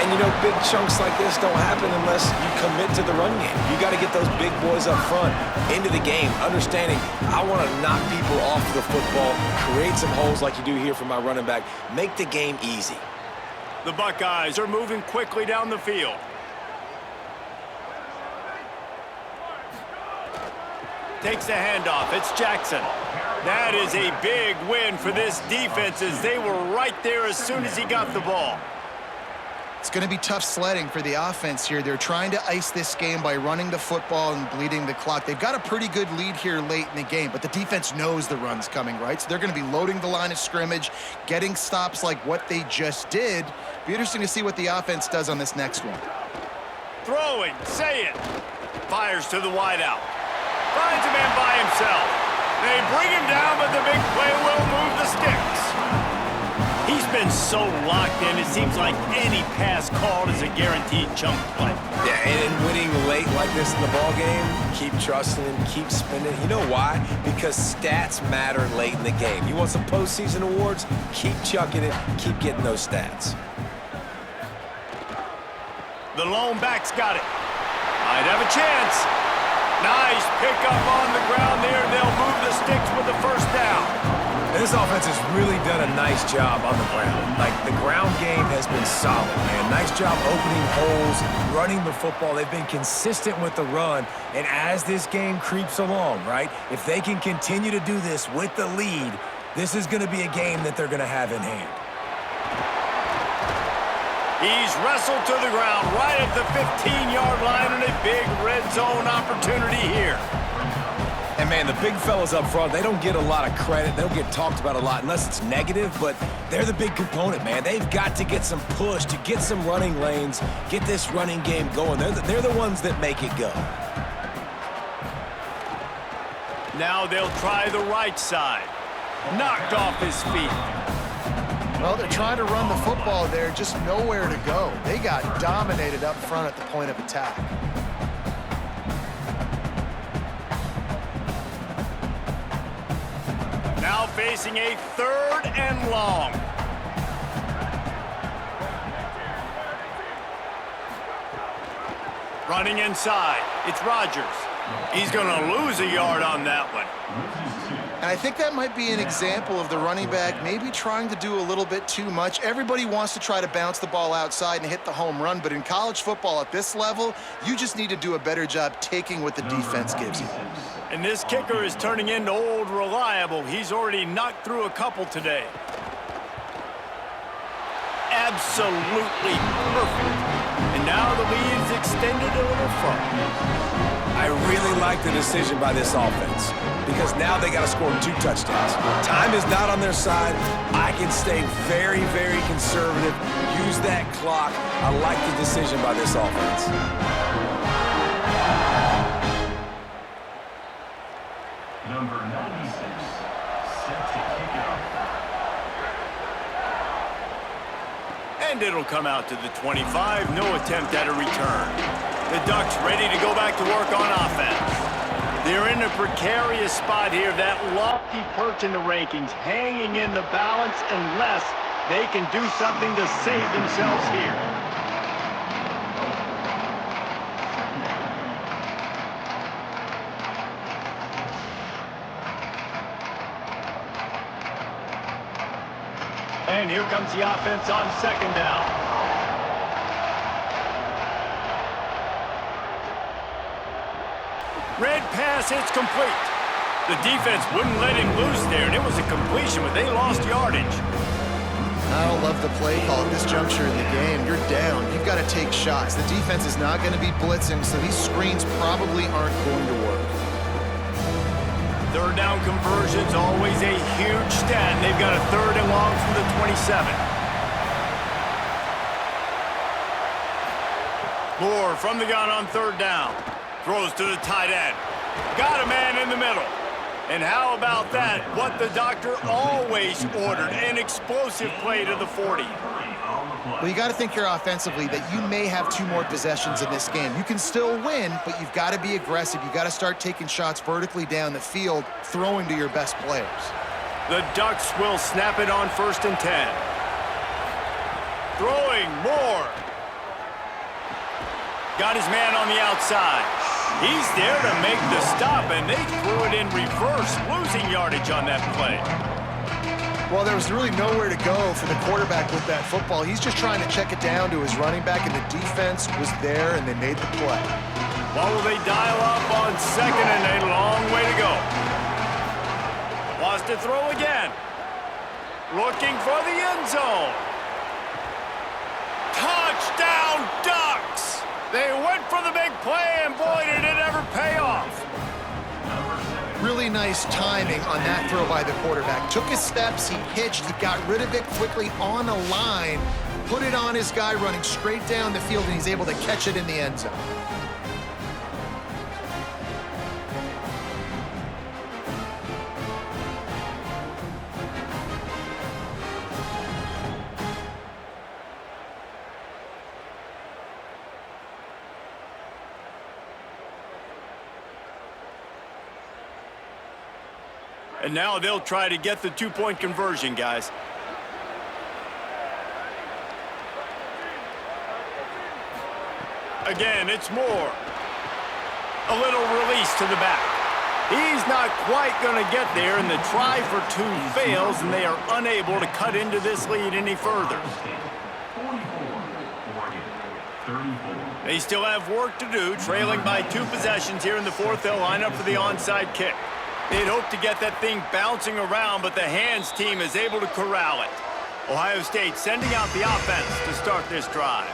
And, you know, big chunks like this don't happen unless you commit to the run game. You got to get those big boys up front into the game, understanding I want to knock people off the football, create some holes like you do here for my running back, make the game easy. The Buckeyes are moving quickly down the field. Takes the handoff. It's Jackson. That is a big win for this defense as they were right there as soon as he got the ball. It's going to be tough sledding for the offense here. They're trying to ice this game by running the football and bleeding the clock. They've got a pretty good lead here late in the game, but the defense knows the run's coming, right? So they're going to be loading the line of scrimmage, getting stops like what they just did. Be interesting to see what the offense does on this next one. Throwing, say it. Fires to the wideout. Finds a man by himself. They bring him down, but the big play will move the sticks. He's been so locked in, it seems like any pass called is a guaranteed chunk play. Yeah, and winning late like this in the ball game, keep trusting him, keep spinning. You know why? Because stats matter late in the game. You want some postseason awards? Keep chucking it, keep getting those stats. The lone back's got it. Might have a chance. Nice pickup on the ground there. They'll move the sticks with the first down. And this offense has really done a nice job on the ground. Like, the ground game has been solid, man. Nice job opening holes, running the football. They've been consistent with the run. And as this game creeps along, right, if they can continue to do this with the lead, this is going to be a game that they're going to have in hand. He's wrestled to the ground right at the 15-yard line, and a big red zone opportunity here. And, man, the big fellas up front, they don't get a lot of credit. They don't get talked about a lot unless it's negative, but they're the big component, man. They've got to get some push, to get some running lanes, get this running game going. They're the ones that make it go. Now they'll try the right side. Knocked off his feet. Well, they're trying to run the football there, just nowhere to go. They got dominated up front at the point of attack. Now facing a 3rd and long. Running inside. It's Rodgers. He's going to lose a yard on that one. And I think that might be an example of the running back maybe trying to do a little bit too much. Everybody wants to try to bounce the ball outside and hit the home run, but in college football at this level, you just need to do a better job taking what the defense gives you. And this kicker is turning into old reliable. He's already knocked through a couple today. Absolutely perfect. And now the lead is extended a little further. I really like the decision by this offense because now they got to score 2 touchdowns. Time is not on their side. I can stay very, very conservative, use that clock. I like the decision by this offense. Number 96, set to kick off. And it'll come out to the 25. No attempt at a return. The Ducks ready to go back to work on offense. They're in a precarious spot here. That lofty perch in the rankings hanging in the balance unless they can do something to save themselves here. And here comes the offense on second down. Red pass, it's complete. The defense wouldn't let him loose there, and it was a completion, but they lost yardage. I don't love the play call at this juncture in the game. You're down. You've got to take shots. The defense is not going to be blitzing, so these screens probably aren't going to work. Third down conversion's always a huge stat. They've got a 3rd and long from the 27. Moore from the gun on 3rd down. Throws to the tight end. Got a man in the middle. And how about that? What the doctor always ordered, an explosive play to the 40. Well, you got to think here offensively that you may have 2 more possessions in this game. You can still win, but you've got to be aggressive. You've got to start taking shots vertically down the field, throwing to your best players. The Ducks will snap it on 1st and 10. Throwing Moore. Got his man on the outside. He's there to make the stop, and they threw it in reverse, losing yardage on that play. Well, there was really nowhere to go for the quarterback with that football. He's just trying to check it down to his running back, and the defense was there, and they made the play. Well, will they dial up on 2nd and a long way to go? Wants to throw again. Looking for the end zone. Touchdown, Ducks! They went for the big play, and boy, did it ever pay off. Really nice timing on that throw by the quarterback. Took his steps, he hitched, he got rid of it quickly on a line, put it on his guy running straight down the field, and he's able to catch it in the end zone. And now they'll try to get the 2-point conversion, guys. Again, it's Moore. A little release to the back. He's not quite going to get there, and the try for 2 fails, and they are unable to cut into this lead any further. They still have work to do, trailing by 2 possessions here in the 4th. They'll line up for the onside kick. They'd hope to get that thing bouncing around, but the hands team is able to corral it. Ohio State sending out the offense to start this drive.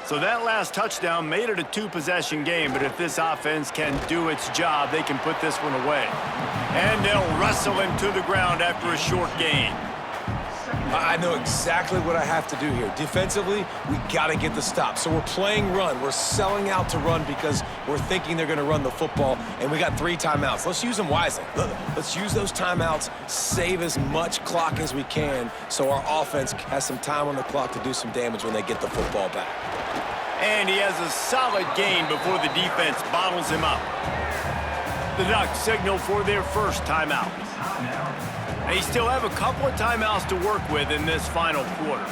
So that last touchdown made it a 2-possession game, but if this offense can do its job, they can put this one away. And they'll wrestle him to the ground after a short gain. I know exactly what I have to do here. Defensively, we got to get the stop. So we're playing run. We're selling out to run because we're thinking they're going to run the football, and we got 3 timeouts. Let's use them wisely. Let's use those timeouts, save as much clock as we can so our offense has some time on the clock to do some damage when they get the football back. And he has a solid gain before the defense bottles him up. The Ducks signal for their first timeout. They still have a couple of timeouts to work with in this final quarter.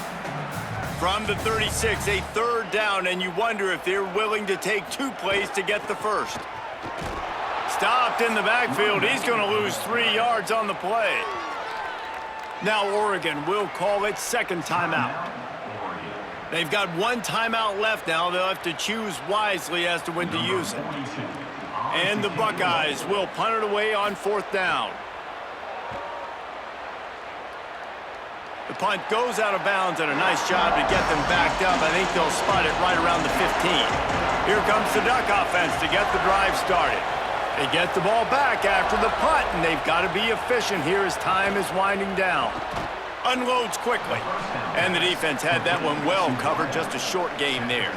From the 36, a 3rd down, and you wonder if they're willing to take 2 plays to get the first. Stopped in the backfield. He's going to lose 3 yards on the play. Now Oregon will call it 2nd timeout. They've got 1 timeout left now. They'll have to choose wisely as to when to use it. And the Buckeyes will punt it away on 4th down. The punt goes out of bounds, and a nice job to get them backed up. I think they'll spot it right around the 15. Here comes the Duck offense to get the drive started. They get the ball back after the punt, and they've got to be efficient here as time is winding down. Unloads quickly, and the defense had that one well covered. Just a short game there.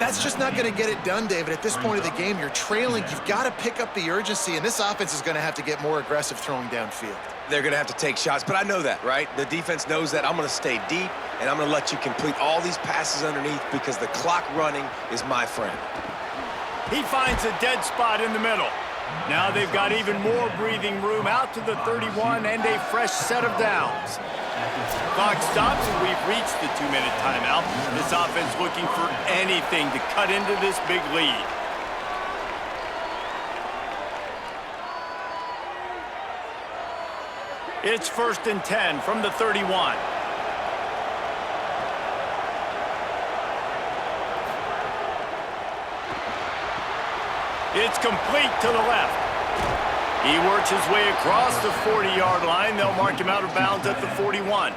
That's just not going to get it done, David. At this point of the game, you're trailing. You've got to pick up the urgency, and this offense is going to have to get more aggressive throwing downfield. They're going to have to take shots, but I know that, right? The defense knows that. I'm going to stay deep, and I'm going to let you complete all these passes underneath because the clock running is my friend. He finds a dead spot in the middle. Now they've got even more breathing room out to the 31 and a fresh set of downs. Clock stops, and we've reached the 2-minute timeout. This offense looking for anything to cut into this big lead. It's 1st and 10 from the 31. It's complete to the left. He works his way across the 40-yard line. They'll mark him out of bounds at the 41.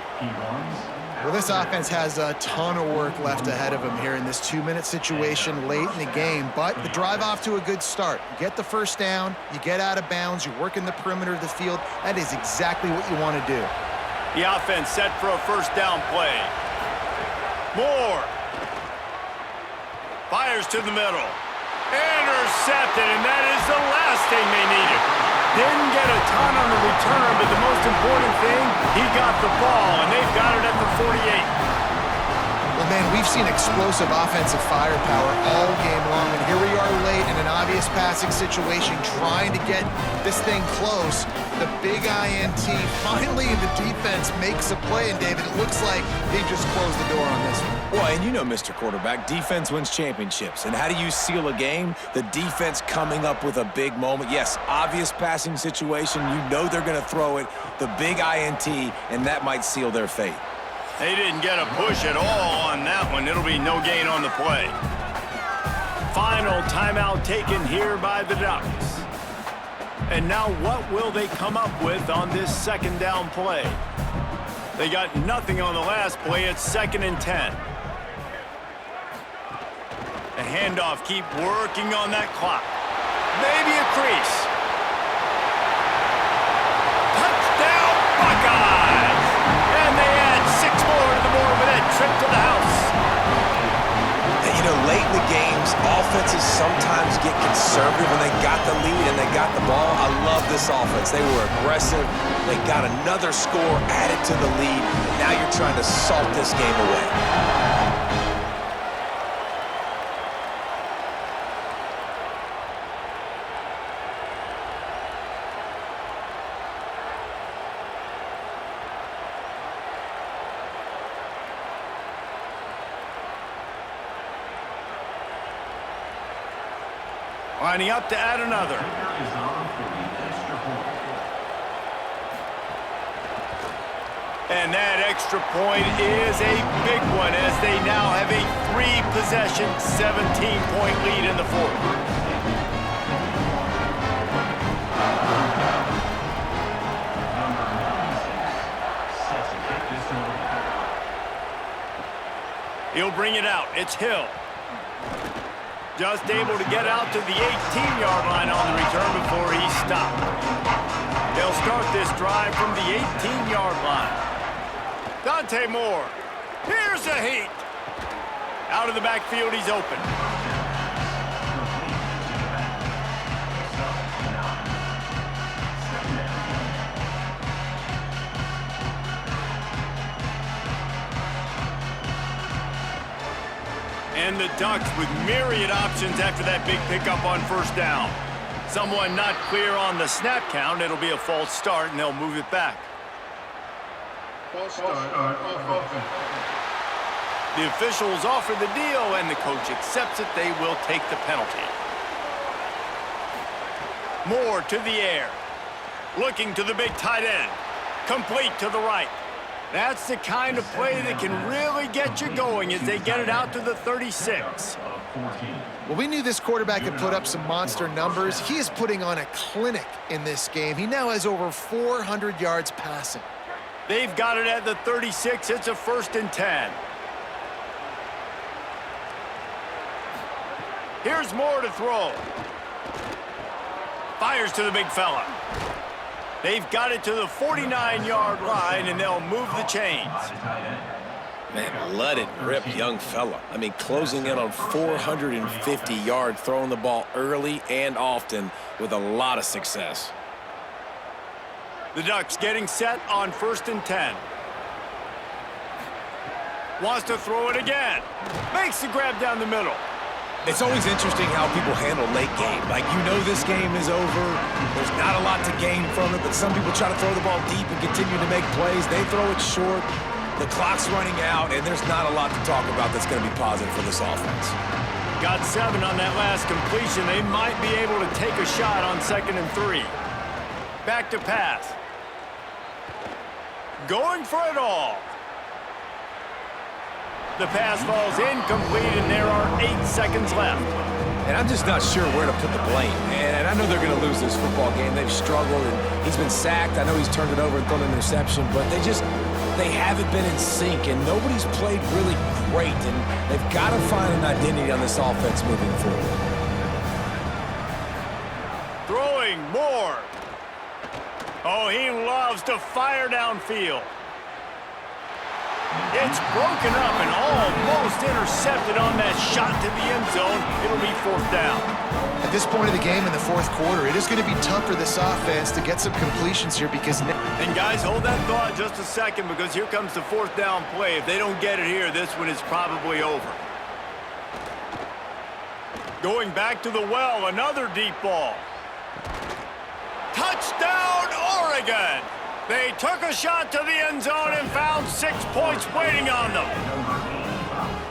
Well, this offense has a ton of work left ahead of them here in this 2-minute situation late in the game, but the drive off to a good start. You get the first down, you get out of bounds, you work in the perimeter of the field. That is exactly what you want to do. The offense set for a first down play. Moore fires to the middle. Intercepted, and that is the last thing they needed. Didn't get a ton on the return, but the most important thing, he got the ball, and they've got it at the 48. Well, man, we've seen explosive offensive firepower all game long, and here we are late in an obvious passing situation trying to get this thing close. The big INT, finally the defense makes a play, and David, it looks like they just closed the door on this one. Well, and you know, Mr. Quarterback, defense wins championships. And how do you seal a game? The defense coming up with a big moment. Yes, obvious passing situation. You know they're going to throw it. The big INT, and that might seal their fate. They didn't get a push at all on that one. It'll be no gain on the play. Final timeout taken here by the Ducks. And now what will they come up with on this second down play? They got nothing on the last play. It's 2nd and 10. The handoff, keep working on that clock. Maybe a crease. Touchdown, Buckeyes! And they add 6 more to the board with that trip to the house. And, you know, late in the games, offenses sometimes get conservative when they got the lead and they got the ball. I love this offense. They were aggressive. They got another score added to the lead. Now you're trying to salt this game away. Lining up to add another. And that extra point is a big one as they now have a 3-possession, 17-point lead in the fourth. He'll bring it out. It's Hill. Just able to get out to the 18-yard line on the return before he stopped. They'll start this drive from the 18-yard line. Dante Moore. Here's a heat. Out of the backfield, he's open. And the Ducks with myriad options after that big pickup on first down. Someone not clear on the snap count. It'll be a false start, and they'll move it back. False start. The officials offer the deal, and the coach accepts it. They will take the penalty. Moore to the air. Looking to the big tight end. Complete to the right. That's the kind of play that can really get you going as they get it out to the 36. Well, we knew this quarterback could put up some monster numbers. He is putting on a clinic in this game. He now has over 400 yards passing. They've got it at the 36. It's a 1st and 10. Here's Moore to throw. Fires to the big fella. They've got it to the 49-yard line, and they'll move the chains. Man, let it rip, young fella. I mean, closing in on 450 yards, throwing the ball early and often with a lot of success. The Ducks getting set on 1st and 10. Wants to throw it again. Makes the grab down the middle. It's always interesting how people handle late game. Like, you know this game is over. There's not a lot to gain from it, but some people try to throw the ball deep and continue to make plays. They throw it short. The clock's running out, and there's not a lot to talk about that's going to be positive for this offense. Got 7 on that last completion. They might be able to take a shot on 2nd and 3. Back to pass. Going for it all. The pass falls incomplete, and there are 8 seconds left. And I'm just not sure where to put the blame. And I know they're going to lose this football game. They've struggled, and he's been sacked. I know he's turned it over and thrown an interception, but they haven't been in sync, and nobody's played really great, and they've got to find an identity on this offense moving forward. Throwing more. Oh, he loves to fire downfield. It's broken up and almost intercepted on that shot to the end zone. It'll be 4th down. At this point of the game in the 4th quarter, it is going to be tough for this offense to get some completions here because... And guys, hold that thought just a second because here comes the 4th down play. If they don't get it here, this one is probably over. Going back to the well, another deep ball. Touchdown, Oregon! They took a shot to the end zone and found 6 points waiting on them.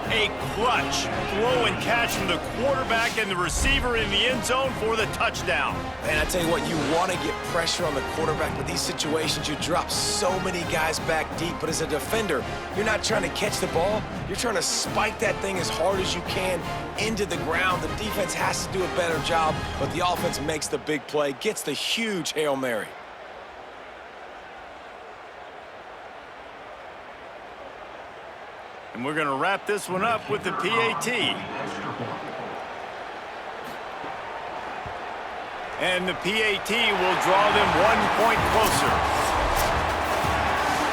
A clutch throw and catch from the quarterback and the receiver in the end zone for the touchdown. And I tell you what, you want to get pressure on the quarterback. With these situations, you drop so many guys back deep. But as a defender, you're not trying to catch the ball. You're trying to spike that thing as hard as you can into the ground. The defense has to do a better job, but the offense makes the big play, gets the huge Hail Mary. And we're going to wrap this one up with the PAT. And the PAT will draw them 1 point closer.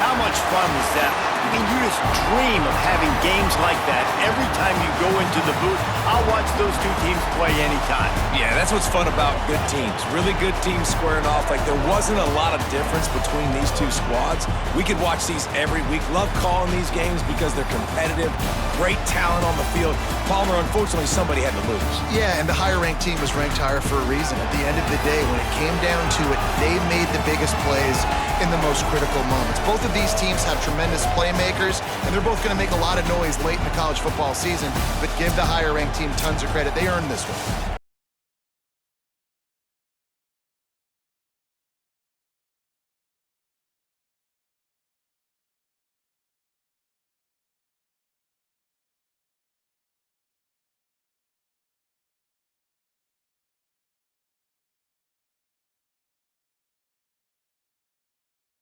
How much fun was that? I mean, you just dream of having games like that every time you go into the booth. I'll watch those 2 teams play anytime. Yeah, that's what's fun about good teams. Really good teams squaring off. Like, there wasn't a lot of difference between these 2 squads. We could watch these every week. Love calling these games because they're competitive. Great talent on the field. Palmer, unfortunately, somebody had to lose. Yeah, and the higher-ranked team was ranked higher for a reason. At the end of the day, when it came down to it, they made the biggest plays in the most critical moments. Both of these teams have tremendous playmakers, and they're both going to make a lot of noise late in the college football season, but give the higher-ranked team tons of credit. They earned this one.